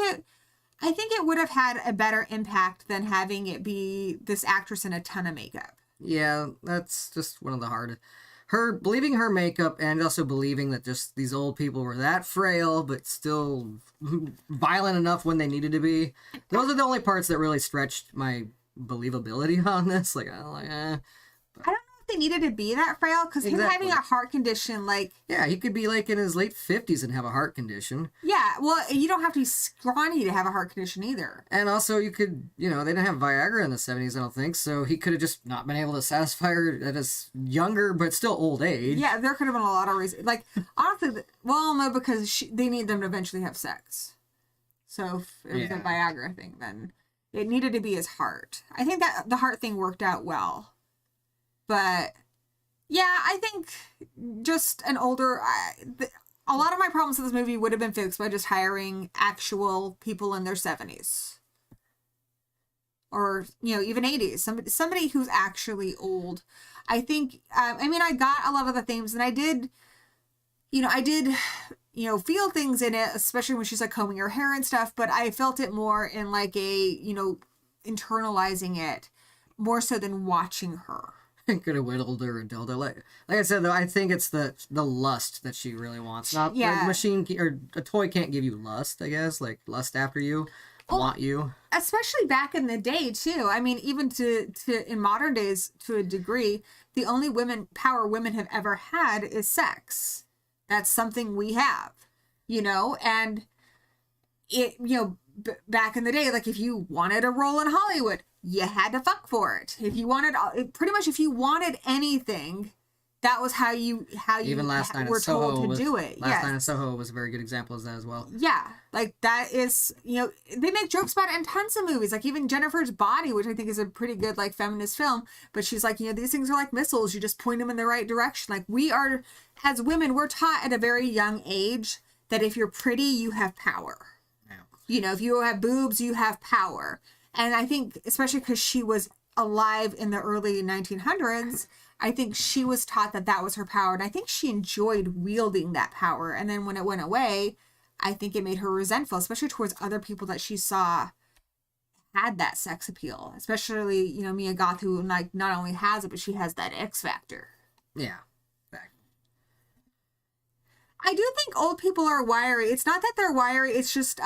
I think it would have had a better impact than having it be this actress in a ton of makeup. Yeah, that's just one of the hard. Her believing her makeup and also believing that just these old people were that frail but still violent enough when they needed to be. Those are the only parts that really stretched my believability on this. Like, I'm like, eh. I don't know if they needed to be that frail, because him Exactly. having a heart condition, like... Yeah, he could be like in his late 50s and have a heart condition. Yeah, well, you don't have to be scrawny to have a heart condition either. And also, you could, they didn't have Viagra in the 70s, I don't think, so he could have just not been able to satisfy her at his younger, but still old age. Yeah, there could have been a lot of reasons. Like, honestly, well, no, because they need them to eventually have sex. So if it was a Viagra thing, then it needed to be his heart. I think that the heart thing worked out well. But, yeah, I think just an older... a lot of my problems with this movie would have been fixed by just hiring actual people in their 70s. Or, even 80s. Somebody who's actually old. I think, I got a lot of the themes, and I did feel things in it, especially when she's like combing her hair and stuff, but I felt it more in like a, internalizing it more so than watching her. Could have whittled her and told her. Like I said, though, I think it's the lust that she really wants. Not a machine or a toy can't give you lust, I guess. Like lust after you, want you. Especially back in the day, too. I mean, even to in modern days, to a degree, the only power women have ever had is sex. That's something we have, and it, back in the day, like if you wanted a role in Hollywood, you had to fuck for it. If you wanted, pretty much if you wanted anything, that was how you even Last Night were in Soho told to do it. Last Night in Soho was a very good example of that as well. Yeah, like that is, they make jokes about it in tons of movies, like even Jennifer's Body, which I think is a pretty good like feminist film, but she's like, these things are like missiles, you just point them in the right direction. Like we are, as women, we're taught at a very young age that if you're pretty, you have power. Yeah. If you have boobs, you have power. And I think, especially because she was alive in the early 1900s, I think she was taught that was her power. And I think she enjoyed wielding that power. And then when it went away, I think it made her resentful, especially towards other people that she saw had that sex appeal. Especially, Mia Goth, who like not only has it, but she has that X factor. Yeah. I do think old people are wiry. It's not that they're wiry. It's just,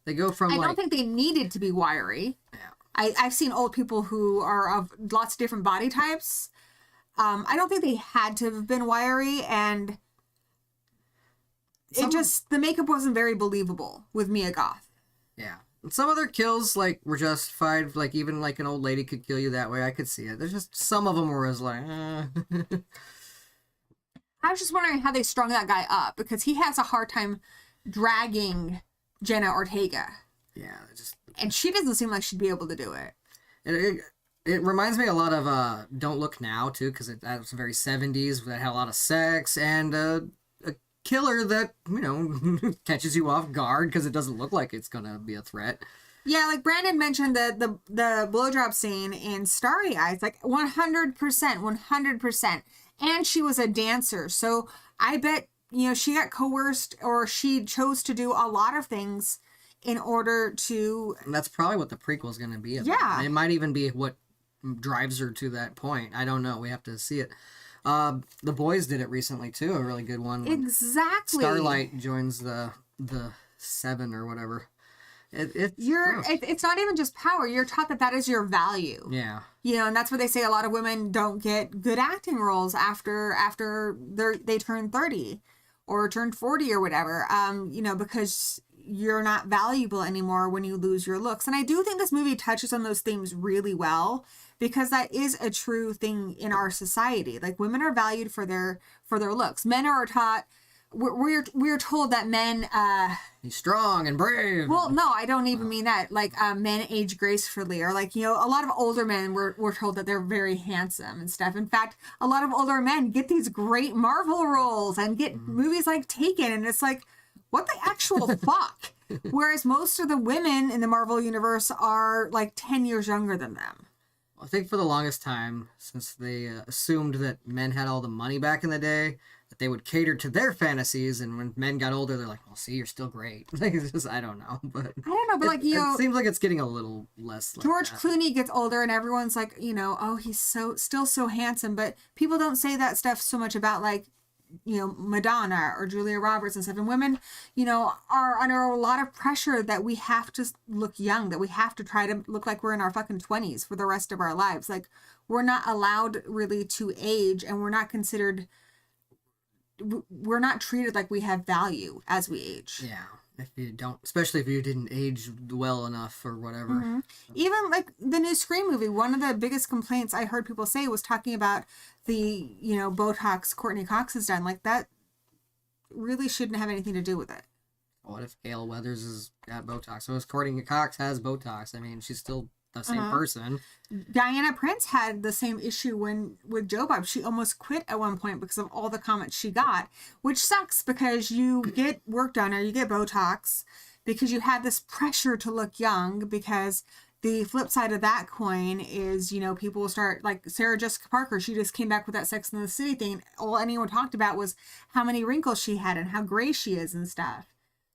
they go from I don't think they needed to be wiry. Yeah. I've seen old people who are of lots of different body types. I don't think they had to have been wiry, and the makeup wasn't very believable with Mia Goth. Yeah. And some other kills, were justified. Like, even, an old lady could kill you that way. I could see it. There's just some of them where it's like, I was just wondering how they strung that guy up, because he has a hard time dragging Jenna Ortega. Yeah. And she doesn't seem like she'd be able to do it. It reminds me a lot of Don't Look Now, too, because that was very 70s, that had a lot of sex, and a killer that, catches you off guard because it doesn't look like it's going to be a threat. Yeah, like Brandon mentioned the blowjob scene in Starry Eyes, like 100%. And she was a dancer, so I bet, she got coerced, or she chose to do a lot of things in order to... And that's probably what the prequel is going to be about. Yeah. It might even be what drives her to that point. I don't know. We have to see it. The Boys did it recently, too. A really good one. Exactly. Starlight joins the Seven or whatever. It's not even just power. You're taught that is your value. Yeah. And that's where they say a lot of women don't get good acting roles after they turn 30 or turn 40 or whatever. Because you're not valuable anymore when you lose your looks. And I do think this movie touches on those themes really well, because that is a true thing in our society. Like, women are valued for their looks. Men are taught, we're told that men he's strong and brave. Well, no, I don't even mean that. Like, men age gracefully, or like, a lot of older men were told that they're very handsome and stuff. In fact, a lot of older men get these great Marvel roles and get movies like Taken, and it's like, what the actual fuck? Whereas most of the women in the Marvel universe are like 10 years younger than them. I think for the longest time, since they assumed that men had all the money back in the day, they would cater to their fantasies, and when men got older, they're like, well, see, you're still great. Like, it's just, I don't know, but I don't know, but like, you know, it seems like it's getting a little less like George that. Clooney gets older and everyone's like, you know, oh, he's still so handsome, but people don't say that stuff so much about like, you know, Madonna or Julia Roberts and stuff. And women, you know, are under a lot of pressure that we have to look young, that we have to try to look like we're in our fucking 20s for the rest of our lives. Like, we're not allowed really to age, and we're not treated like we have value as we age. Yeah. If you don't, especially if you didn't age well enough or whatever. Mm-hmm. Even like the new Scream movie, one of the biggest complaints I heard people say was talking about the, you know, Botox Courtney Cox has done. Like, that really shouldn't have anything to do with it. What if Gail Weathers has got Botox? So if Courtney Cox has Botox, I mean, she's still the same person. Diana Prince had the same issue with Joe Bob. She almost quit at one point because of all the comments she got, which sucks because you get work done or you get Botox because you have this pressure to look young, because the flip side of that coin is, you know, people will start, like Sarah Jessica Parker, she just came back with that Sex and the City thing. All anyone talked about was how many wrinkles she had and how gray she is and stuff.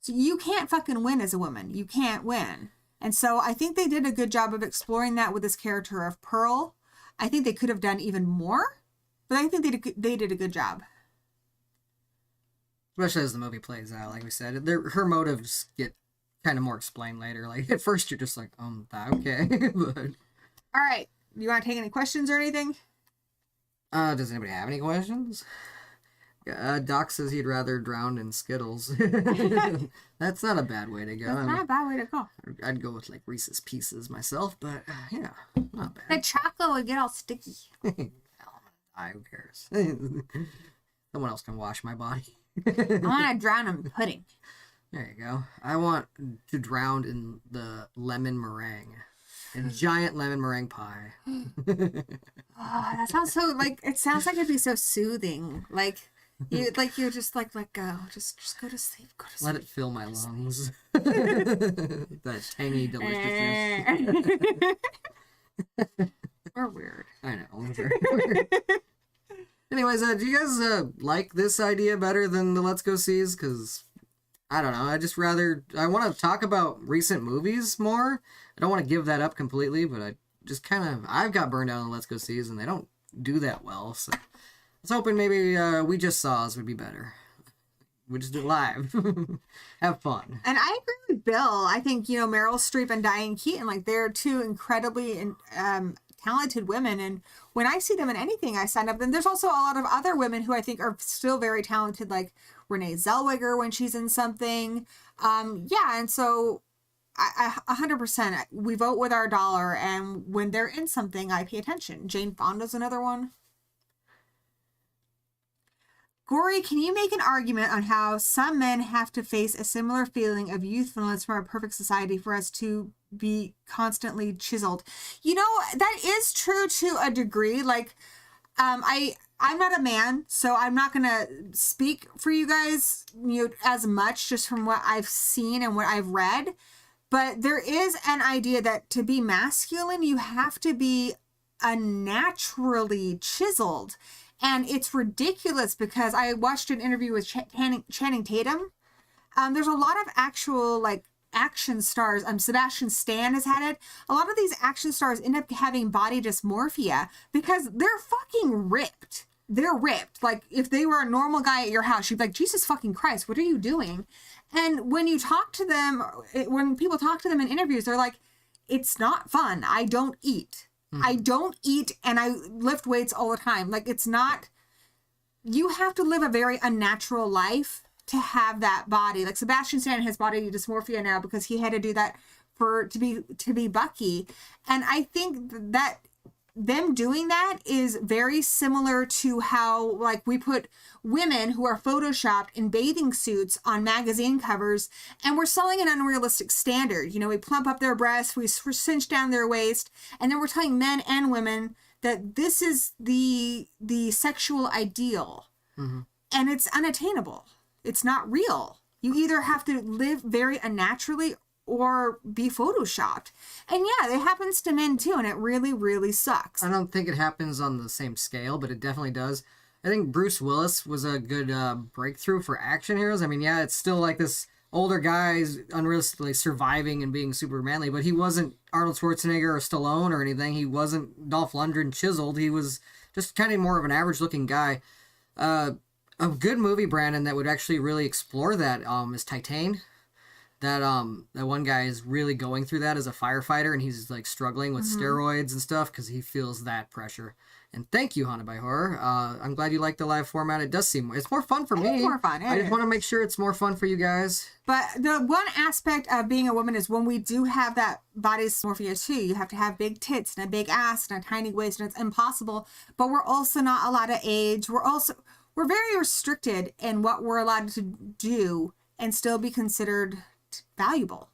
So you can't fucking win as a woman. You can't win. And so I think they did a good job of exploring that with this character of Pearl. I think they could have done even more, but I think they did a good job. Especially as the movie plays out, like we said, her motives get kind of more explained later. Like, at first you're just like, okay. But all right, you want to take any questions or anything? Does anybody have any questions? Doc says he'd rather drown in Skittles. That's not a bad way to go. That's not a bad way to go. I'd go with like Reese's Pieces myself, but yeah, not bad. The chocolate would get all sticky. Who cares? Someone else can wash my body. I want to drown in pudding. There you go. I want to drown in the lemon meringue. A giant lemon meringue pie. Oh, that sounds so, like, it sounds like it'd be so soothing. Like, you're just like, let go. Just go to sleep. Go to sleep. Let it fill my lungs. That tangy deliciousness. We're weird. I know. We're weird. Anyways, do you guys like this idea better than the Let's Go Sees? Because, I don't know. I want to talk about recent movies more. I don't want to give that up completely, but I've got burned out on the Let's Go Sees, and they don't do that well, so I was hoping maybe We Just Saws would be better. We just do it live. Have fun. And I agree with Bill. I think, you know, Meryl Streep and Diane Keaton, like, they're two incredibly talented women. And when I see them in anything, I sign up. And there's also a lot of other women who I think are still very talented, like Renee Zellweger when she's in something. Yeah, and so I 100%, we vote with our dollar. And when they're in something, I pay attention. Jane Fonda's another one. Gory, can you make an argument on how some men have to face a similar feeling of youthfulness from a perfect society for us to be constantly chiseled? You know, that is true to a degree. Like, I'm not a man, so I'm not going to speak for you guys, you know, as much just from what I've seen and what I've read. But there is an idea that to be masculine, you have to be unnaturally chiseled. And it's ridiculous because I watched an interview with Channing Tatum. There's a lot of actual, like, action stars. Sebastian Stan has had it. A lot of these action stars end up having body dysmorphia because they're fucking ripped. They're ripped. Like, if they were a normal guy at your house, you'd be like, Jesus fucking Christ, what are you doing? And when you talk to them, when people talk to them in interviews, they're like, it's not fun. I don't eat. I don't eat and I lift weights all the time. Like, it's not, you have to live a very unnatural life to have that body. Like, Sebastian Stan has body dysmorphia now because he had to do that to be Bucky. And I think that them doing that is very similar to how, like, we put women who are photoshopped in bathing suits on magazine covers and we're selling an unrealistic standard. You know, we plump up their breasts, we cinch down their waist, and then we're telling men and women that this is the sexual ideal. Mm-hmm. And it's unattainable. It's not real. You either have to live very unnaturally or be photoshopped. And yeah, it happens to men too, and it really, really sucks. I don't think it happens on the same scale, but it definitely does. I think Bruce Willis was a good breakthrough for action heroes. I mean, yeah, it's still like this older guy's unrealistically surviving and being super manly, but he wasn't Arnold Schwarzenegger or Stallone or anything. He wasn't Dolph Lundgren chiseled. He was just kind of more of an average looking guy. A good movie, Brandon, that would actually really explore that is Titan. That one guy is really going through that as a firefighter, and he's like struggling with steroids and stuff because he feels that pressure. And thank you, Haunted by Horror. I'm glad you like the live format. It does seem it's more fun for me. It's more fun. I just want to make sure it's more fun for you guys. But the one aspect of being a woman is when we do have that body dysmorphia too, you have to have big tits and a big ass and a tiny waist, and it's impossible. But we're also not allowed to age. We're very restricted in what we're allowed to do and still be considered valuable.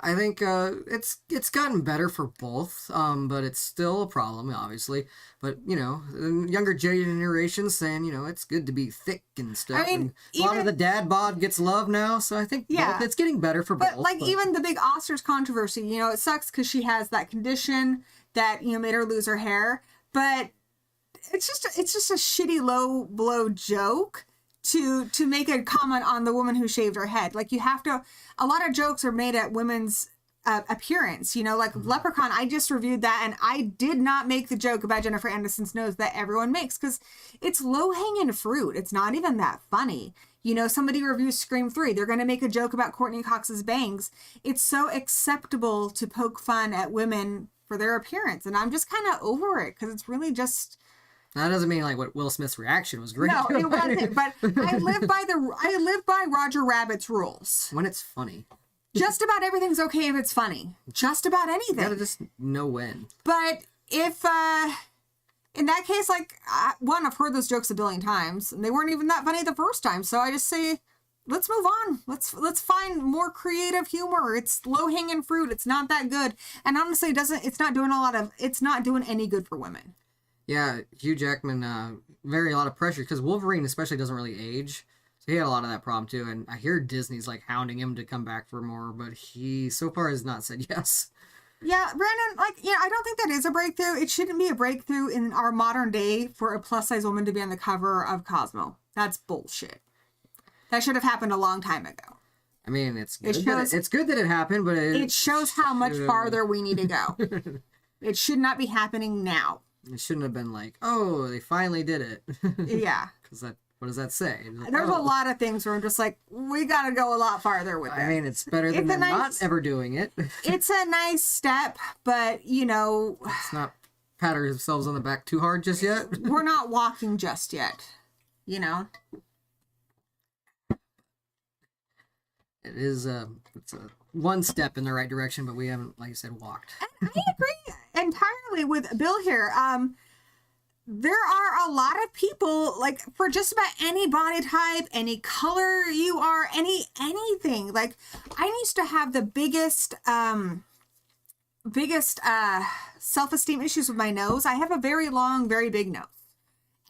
I think it's gotten better for both, but it's still a problem, obviously. But, you know, the younger generations saying, you know, it's good to be thick and stuff. I mean, and a lot of the dad bod gets love now, so I think both, it's getting better for both. But even the big Oscars controversy, you know, it sucks because she has that condition that, you know, made her lose her hair. But it's just a shitty low blow joke to make a comment on the woman who shaved her head. Like, you have to, a lot of jokes are made at women's appearance, you know, like Leprechaun. I just reviewed that and I did not make the joke about Jennifer Aniston's nose that everyone makes because it's low hanging fruit. It's not even that funny. You know, somebody reviews Scream 3. They're going to make a joke about Courtney Cox's bangs. It's so acceptable to poke fun at women for their appearance. And I'm just kind of over it because it's really just... That doesn't mean like what Will Smith's reaction was great. No, it wasn't. But I live by Roger Rabbit's rules. When it's funny. Just about everything's okay if it's funny. Just about anything. You gotta just know when. But if in that case, like one, I've heard those jokes a billion times, and they weren't even that funny the first time. So I just say, let's move on. Let's find more creative humor. It's low hanging fruit. It's not that good, and honestly, it's not doing any good for women. Yeah, Hugh Jackman, a lot of pressure because Wolverine especially doesn't really age. So he had a lot of that problem too. And I hear Disney's like hounding him to come back for more, but he so far has not said yes. Yeah, Brandon, I don't think that is a breakthrough. It shouldn't be a breakthrough in our modern day for a plus size woman to be on the cover of Cosmo. That's bullshit. That should have happened a long time ago. I mean, it's good that it happened, but it shows how much farther we need to go. It should not be happening now. It shouldn't have been like, oh, they finally did it. Yeah. Because what does that say? Like, there's a lot of things where I'm just like, we got to go a lot farther with it. I mean, it's better than not ever doing it. It's a nice step, but, you know... Let's not pat ourselves on the back too hard just yet. We're not walking just yet, you know? It is it's a one step in the right direction, but we haven't, like I said, walked. And I agree entirely with Bill here. There are a lot of people, like, for just about any body type, any color you are, anything. Like, I used to have the biggest self-esteem issues with my nose. I have a very long, very big nose.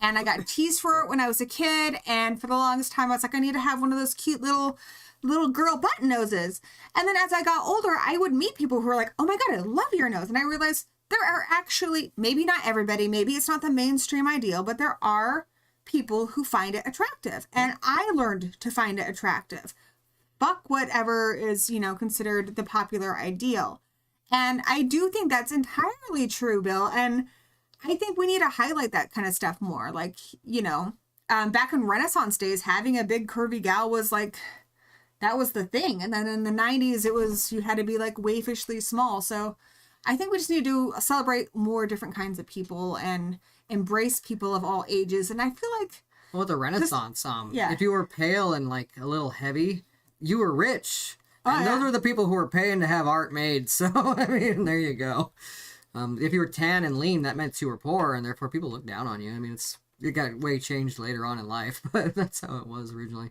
And I got teased for it when I was a kid. And for the longest time, I was like, I need to have one of those cute little girl button noses. And then as I got older, I would meet people who were like, oh my God, I love your nose. And I realized there are actually, maybe not everybody, maybe it's not the mainstream ideal, but there are people who find it attractive. And I learned to find it attractive. Fuck whatever is, you know, considered the popular ideal. And I do think that's entirely true, Bill. And I think we need to highlight that kind of stuff more. Like, you know, back in Renaissance days, having a big curvy gal was like, that was the thing. And then in the 90s, it was, you had to be like waifishly small. So I think we just need to celebrate more different kinds of people and embrace people of all ages. And I feel like... Well, the Renaissance, if you were pale and like a little heavy, you were rich. And those are the people who were paying to have art made. So, I mean, there you go. If you were tan and lean, that meant you were poor, and therefore people looked down on you. I mean, it got way changed later on in life, but that's how it was originally.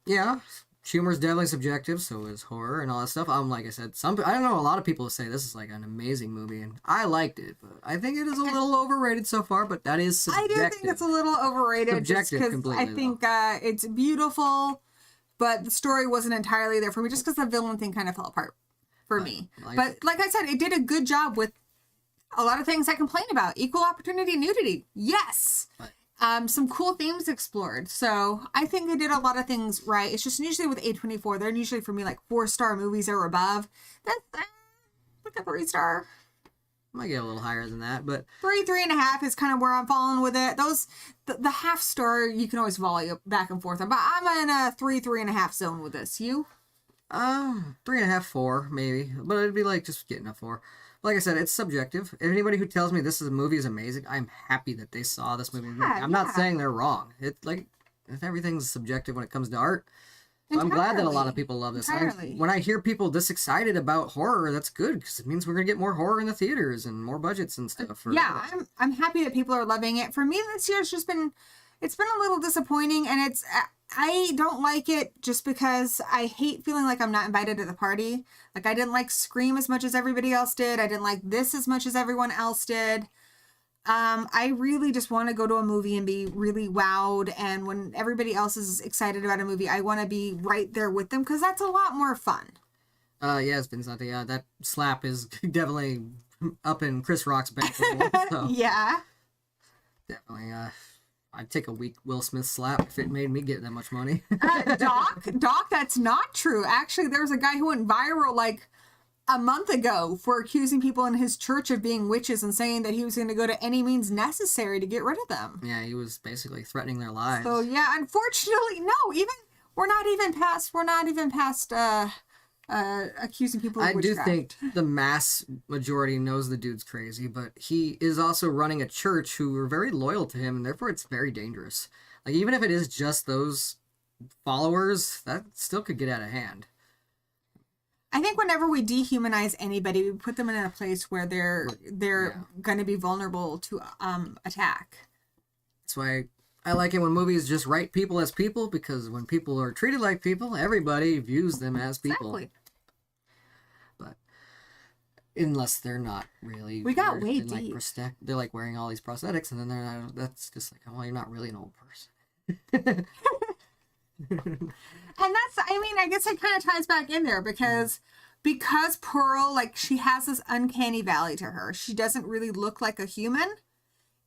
Yeah, humor is definitely subjective, so is horror and all that stuff. Like I said, I don't know, a lot of people say this is like an amazing movie, and I liked it, but I think it is a little overrated so far, but that is subjective. I do think it's a little overrated. Subjective just completely. I think it's beautiful, but the story wasn't entirely there for me, just because the villain thing kind of fell apart for me. But like I said, it did a good job with a lot of things I complain about. Equal opportunity nudity. Yes. Some cool themes explored. So I think they did a lot of things right. It's just usually with A24, they're usually for me like 4-star movies or above. That's like a 3-star. Might get a little higher than that, but 3.5 is kind of where I'm falling with it. The half-star you can always volley back and forth on, but I'm in a 3.5 zone with this. You? 3.5, 4 maybe, but it'd be like just getting a 4. Like I said, it's subjective. If anybody who tells me this is a movie is amazing, I'm happy that they saw this movie. Yeah, I'm not saying they're wrong. It's like everything's subjective when it comes to art. Entirely. I'm glad that a lot of people love this. When I hear people this excited about horror, that's good because it means we're gonna get more horror in the theaters and more budgets and stuff. Yeah, I'm happy that people are loving it. For me, this year's just been a little disappointing, and I don't like it just because I hate feeling like I'm not invited to the party. Like I didn't like Scream as much as everybody else did. I didn't like this as much as everyone else did. I really just want to go to a movie and be really wowed. And when everybody else is excited about a movie, I want to be right there with them because that's a lot more fun. Yeah, it's been something. That slap is definitely up in Chris Rock's bank. So Yeah. definitely. I'd take a weak Will Smith slap if it made me get that much money. Doc, that's not true. Actually, there was a guy who went viral like a month ago for accusing people in his church of being witches and saying that he was going to go to any means necessary to get rid of them. Yeah, he was basically threatening their lives. So yeah, unfortunately, no. We're not even past accusing people of I witchcraft. do think the mass majority knows the dude's crazy, but he is also running a church who are very loyal to him, and therefore it's very dangerous. Like, even if it is just those followers, that still could get out of hand. I think whenever we dehumanize anybody, we put them in a place where they're going to be vulnerable to attack. That's why I like it when movies just write people as people, because when people are treated like people, everybody views them as people. Exactly. But unless they're not really, we got way like, deep. They're like wearing all these prosthetics, and then they're not, that's just like, oh, well, you're not really an old person. And I guess it kind of ties back in there because Pearl, like, she has this uncanny valley to her. She doesn't really look like a human.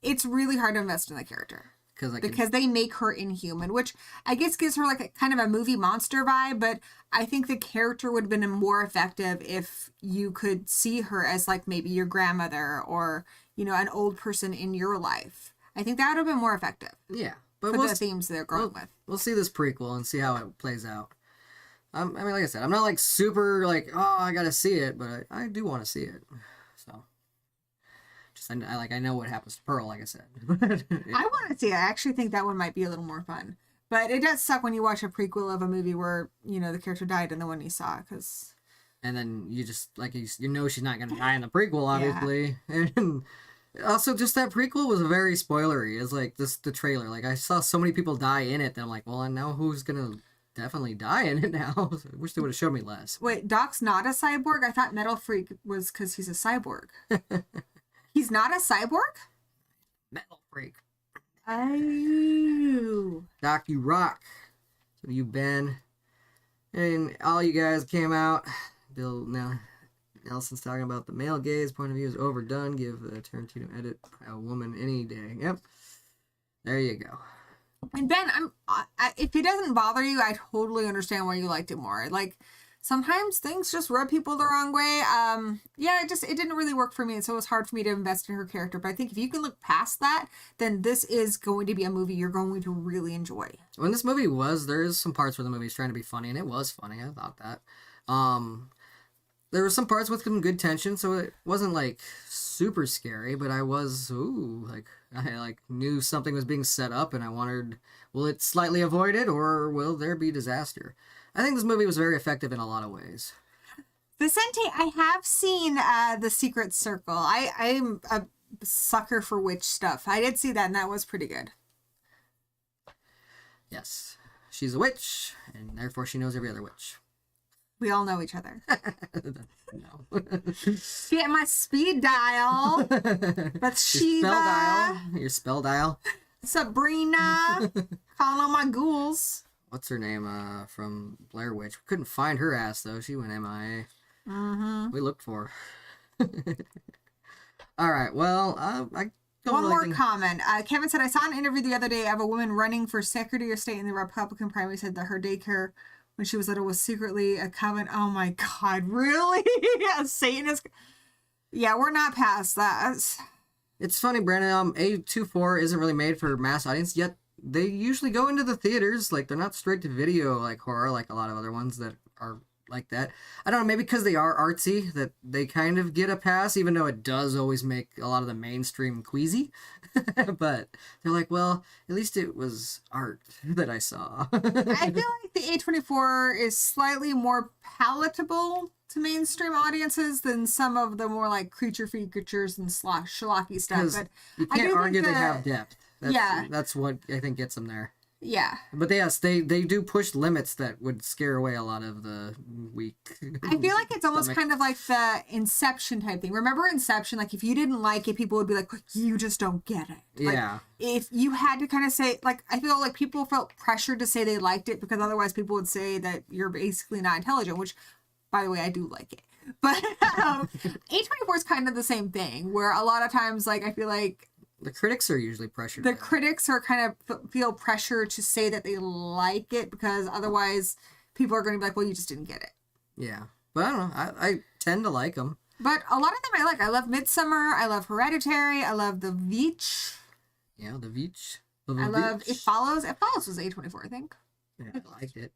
It's really hard to invest in the character. Because they make her inhuman, which I guess gives her like a kind of a movie monster vibe, but I think the character would have been more effective if you could see her as like maybe your grandmother or, an old person in your life. I think that would have been more effective. Yeah. But for the themes they're going with. We'll see this prequel and see how it plays out. Like I said, I'm not like super like, oh, I gotta see it, but I do want to see it. So, I know what happens to Pearl, like I said. I want to see it. I actually think that one might be a little more fun. But it does suck when you watch a prequel of a movie where the character died in the one you saw, because. And then you just she's not gonna die in the prequel, obviously, and. Also, just that prequel was very spoilery. It's like the trailer. Like, I saw so many people die in it that I'm like, well, I know who's gonna definitely die in it now. So I wish they would have showed me less. Wait, Doc's not a cyborg? I thought Metal Freak was because he's a cyborg. He's not a cyborg? Metal Freak. Oh. Doc, you rock. So you, Ben. And all you guys came out. Bill, now... Nelson's talking about the male gaze point of view is overdone. Give a Tarantino edit a woman any day. Yep. There you go. And Ben, if it doesn't bother you, I totally understand why you liked it more. Like, sometimes things just rub people the wrong way. It didn't really work for me, and so it was hard for me to invest in her character. But I think if you can look past that, then this is going to be a movie you're going to really enjoy. When this movie there is some parts where the movie's trying to be funny, and it was funny. I thought that. There were some parts with some good tension, so it wasn't like super scary, but I knew something was being set up, and I wondered, will it slightly avoid it, or will there be disaster? I think this movie was very effective in a lot of ways. Vicente, I have seen The Secret Circle. I'm a sucker for witch stuff. I did see that, and that was pretty good. Yes. She's a witch, and therefore she knows every other witch. We all know each other. No. Get my speed dial. Bathsheba. Your spell dial. Sabrina. Calling on my ghouls. What's her name from Blair Witch? We couldn't find her ass, though. She went MIA. Mm-hmm. We looked for her. All right. Well, One more think... comment. Kevin said, I saw an interview the other day of a woman running for Secretary of State in the Republican primary. Said that her daycare when she was little was secretly a coven. Oh my God, really? A Satanist? Yeah, we're not past that. It's funny, Brandon. A24 isn't really made for mass audience, yet they usually go into the theaters. Like, they're not straight to video like horror, like a lot of other ones that are like that. I don't know, maybe because they are artsy, that they kind of get a pass, even though it does always make a lot of the mainstream queasy. But they're like, well, at least it was art that I saw. I feel like the A24 is slightly more palatable to mainstream audiences than some of the more like creature features and schlocky stuff. But you can't argue they have depth. That's what I think gets them there. Yeah. But yes, they do push limits that would scare away a lot of the weak. I feel like it's almost kind of like the Inception type thing. Remember Inception? Like, if you didn't like it, people would be like, you just don't get it. Like, yeah. If you had to kind of say, like, I feel like people felt pressured to say they liked it because otherwise people would say that you're basically not intelligent, which, by the way, I do like it. But A24 is kind of the same thing, where a lot of times, like, I feel like the critics are usually pressured. The critics are kind of feel pressure to say that they like it because otherwise people are going to be like, well, you just didn't get it. Yeah. But I don't know. I tend to like them. But a lot of them I like. I love Midsummer. I love Hereditary. I love The Witch. Yeah, The Witch. I love It Follows. It Follows was A24, I think. Yeah, I liked it.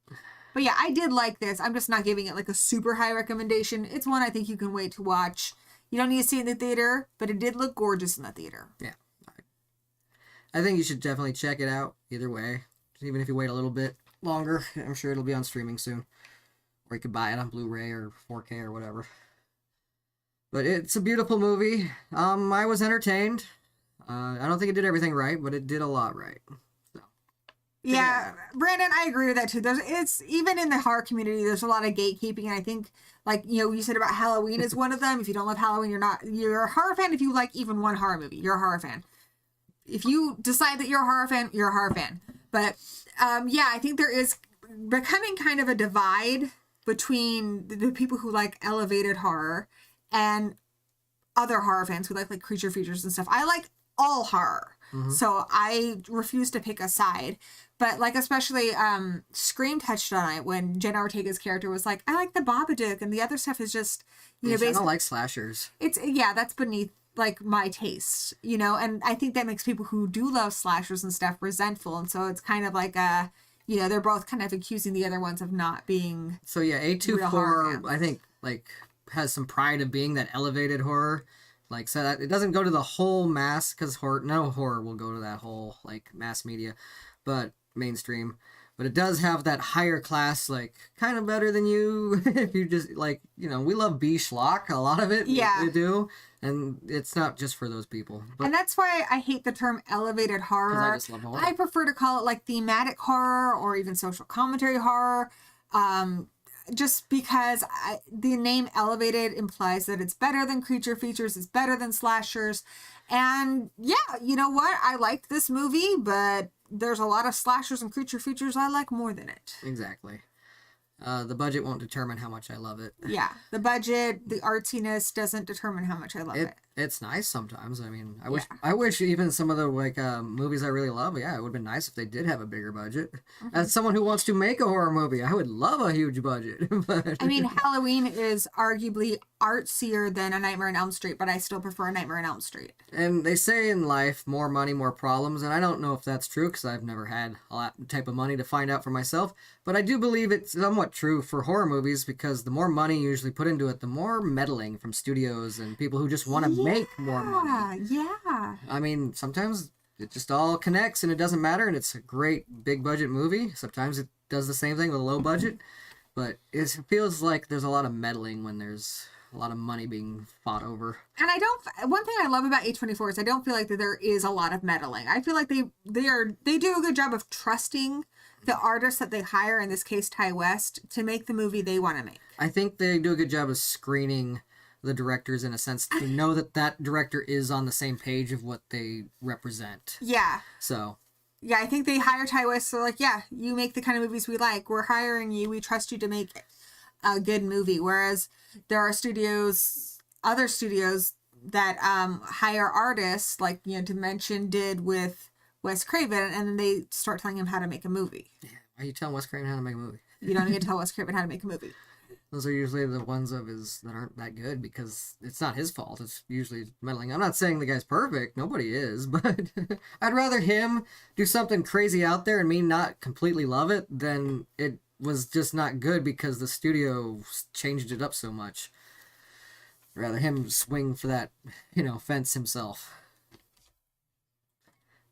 But yeah, I did like this. I'm just not giving it like a super high recommendation. It's one I think you can wait to watch. You don't need to see it in the theater, but it did look gorgeous in the theater. Yeah. I think you should definitely check it out either way. Even if you wait a little bit longer, I'm sure it'll be on streaming soon. Or you could buy it on Blu-ray or 4K or whatever. But it's a beautiful movie. I was entertained. I don't think it did everything right, but it did a lot right. So. Yeah, Brandon, I agree with that too. It's even in the horror community, there's a lot of gatekeeping, and I think, like, you know, you said about Halloween is one of them. If you don't love Halloween, you're a horror fan. If you like even one horror movie, you're a horror fan. If you decide that you're a horror fan, you're a horror fan. But yeah, I think there is becoming kind of a divide between the people who like elevated horror and other horror fans who like creature features and stuff. I like all horror. Mm-hmm. So I refuse to pick a side. But like, especially Scream touched on it when Jenna Ortega's character was like, I like the Babadook, and the other stuff is just, you know, basically, I don't like slashers. That's beneath like my taste, you know, and I think that makes people who do love slashers and stuff resentful, and so it's kind of like you know, they're both kind of accusing the other ones of not being. So yeah, A24 I think like has some pride of being that elevated horror, like, so that it doesn't go to the whole mass, because no horror will go to that whole like mass media, but mainstream. But it does have that higher class, like, kind of better than you. If you just, like, you know, we love B schlock, a lot of it. Yeah. We do. And it's not just for those people. But, and that's why I hate the term elevated horror. I just love horror. I prefer to call it, like, thematic horror or even social commentary horror. Just because the name elevated implies that it's better than creature features, it's better than slashers. And, yeah, you know what? I liked this movie, but there's a lot of slashers and creature features I like more than it. Exactly. The budget won't determine how much I love it. Yeah, the budget, the artsiness doesn't determine how much I love it. It's nice sometimes. I mean, I wish even some of the like movies I really love, it would have been nice if they did have a bigger budget. Mm-hmm. As someone who wants to make a horror movie, I would love a huge budget. But... I mean, Halloween is arguably artsier than A Nightmare on Elm Street, but I still prefer A Nightmare on Elm Street. And they say in life, more money, more problems, and I don't know if that's true because I've never had a lot type of money to find out for myself, but I do believe it's somewhat true for horror movies because the more money you usually put into it, the more meddling from studios and people who just want to make more money. Yeah. I mean, sometimes it just all connects and it doesn't matter, and it's a great big budget movie. Sometimes it does the same thing with a low budget, but it feels like there's a lot of meddling when there's a lot of money being fought over. And one thing I love about A24 is I don't feel like that there is a lot of meddling. I feel like they do a good job of trusting the artists that they hire, in this case Ty West, to make the movie they want to make. I think they do a good job of screening the directors in a sense to know that director is on the same page of what they represent. Yeah. So. Yeah, I think they hire Ty West, so like, yeah, you make the kind of movies we like. We're hiring you. We trust you to make a good movie. Whereas there are other studios hire artists like Dimension did with Wes Craven, and then they start telling him how to make a movie. Yeah. Why are you telling Wes Craven how to make a movie? You don't get to tell Wes Craven how to make a movie. Those are usually the ones of his that aren't that good because it's not his fault. It's usually meddling. I'm not saying the guy's perfect. Nobody is, but I'd rather him do something crazy out there and me not completely love it than it was just not good because the studio changed it up so much. I'd rather him swing for that, fence himself.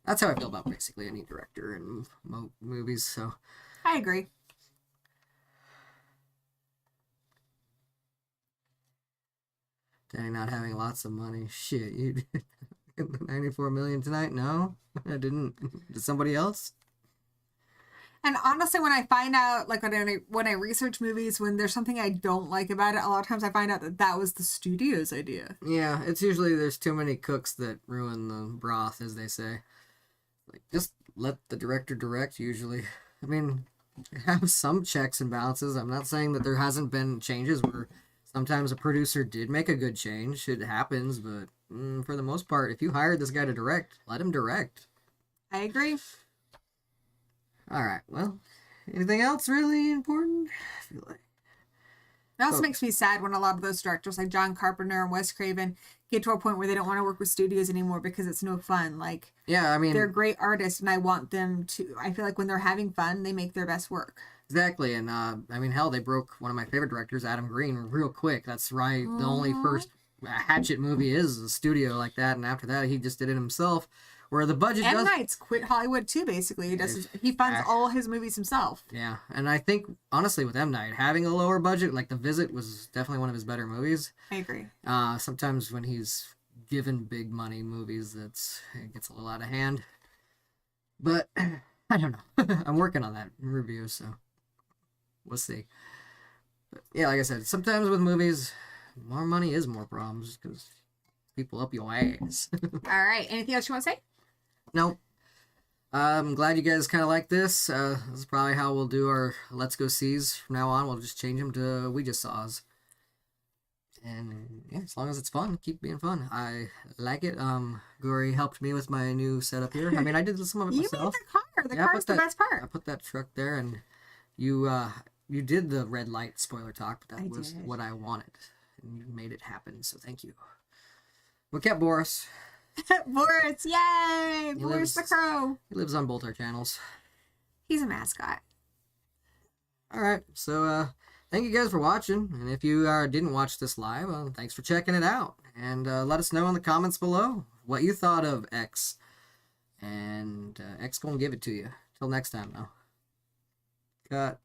That's how I feel about basically any director in movies, so. I agree. Danny not having lots of money. Shit, you did 94 million tonight? No, I didn't. Did somebody else? And honestly, when I find out, like when I research movies, when there's something I don't like about it, a lot of times I find out that was the studio's idea. Yeah, it's usually there's too many cooks that ruin the broth, as they say. Like, just let the director direct, usually. I mean, have some checks and balances. I'm not saying that there hasn't been changes where sometimes a producer did make a good change. It happens, but for the most part, if you hired this guy to direct, let him direct. I agree. All right, well, anything else really important? I feel like. It also makes me sad when a lot of those directors, like John Carpenter and Wes Craven, get to a point where they don't want to work with studios anymore because it's no fun. Like, yeah, I mean, they're great artists, and I want them to. I feel like when they're having fun, they make their best work. Exactly, and I mean, hell, they broke one of my favorite directors, Adam Green, real quick. That's right. The only first Hatchet movie is a studio like that, and after that, he just did it himself. Where the budget M. Night's quit Hollywood too. Basically, he funds all his movies himself. Yeah, and I think honestly, with M. Night having a lower budget, like The Visit was definitely one of his better movies. I agree. Sometimes when he's given big money movies, it gets a little out of hand. But I don't know. I'm working on that review, so we'll see. But yeah, like I said, sometimes with movies, more money is more problems because people up your ass. All right. Anything else you want to say? Nope. I'm glad you guys kind of like this. This is probably how we'll do our Let's Go Sees from now on. We'll just change them to We Just Saws. And yeah, as long as it's fun, keep being fun. I like it. Gory helped me with my new setup here. I mean, I did some of it myself. You made the car. The car's the best part. I put that truck there, and you did the red light spoiler talk, but that was what I wanted. And you made it happen, so thank you. We kept Boris. Boris, yay! Boris the Crow. He lives on both our channels. He's a mascot. All right, so thank you guys for watching. And if you didn't watch this live, thanks for checking it out. And let us know in the comments below what you thought of X. And X gonna give it to you. Till next time, though. Cut.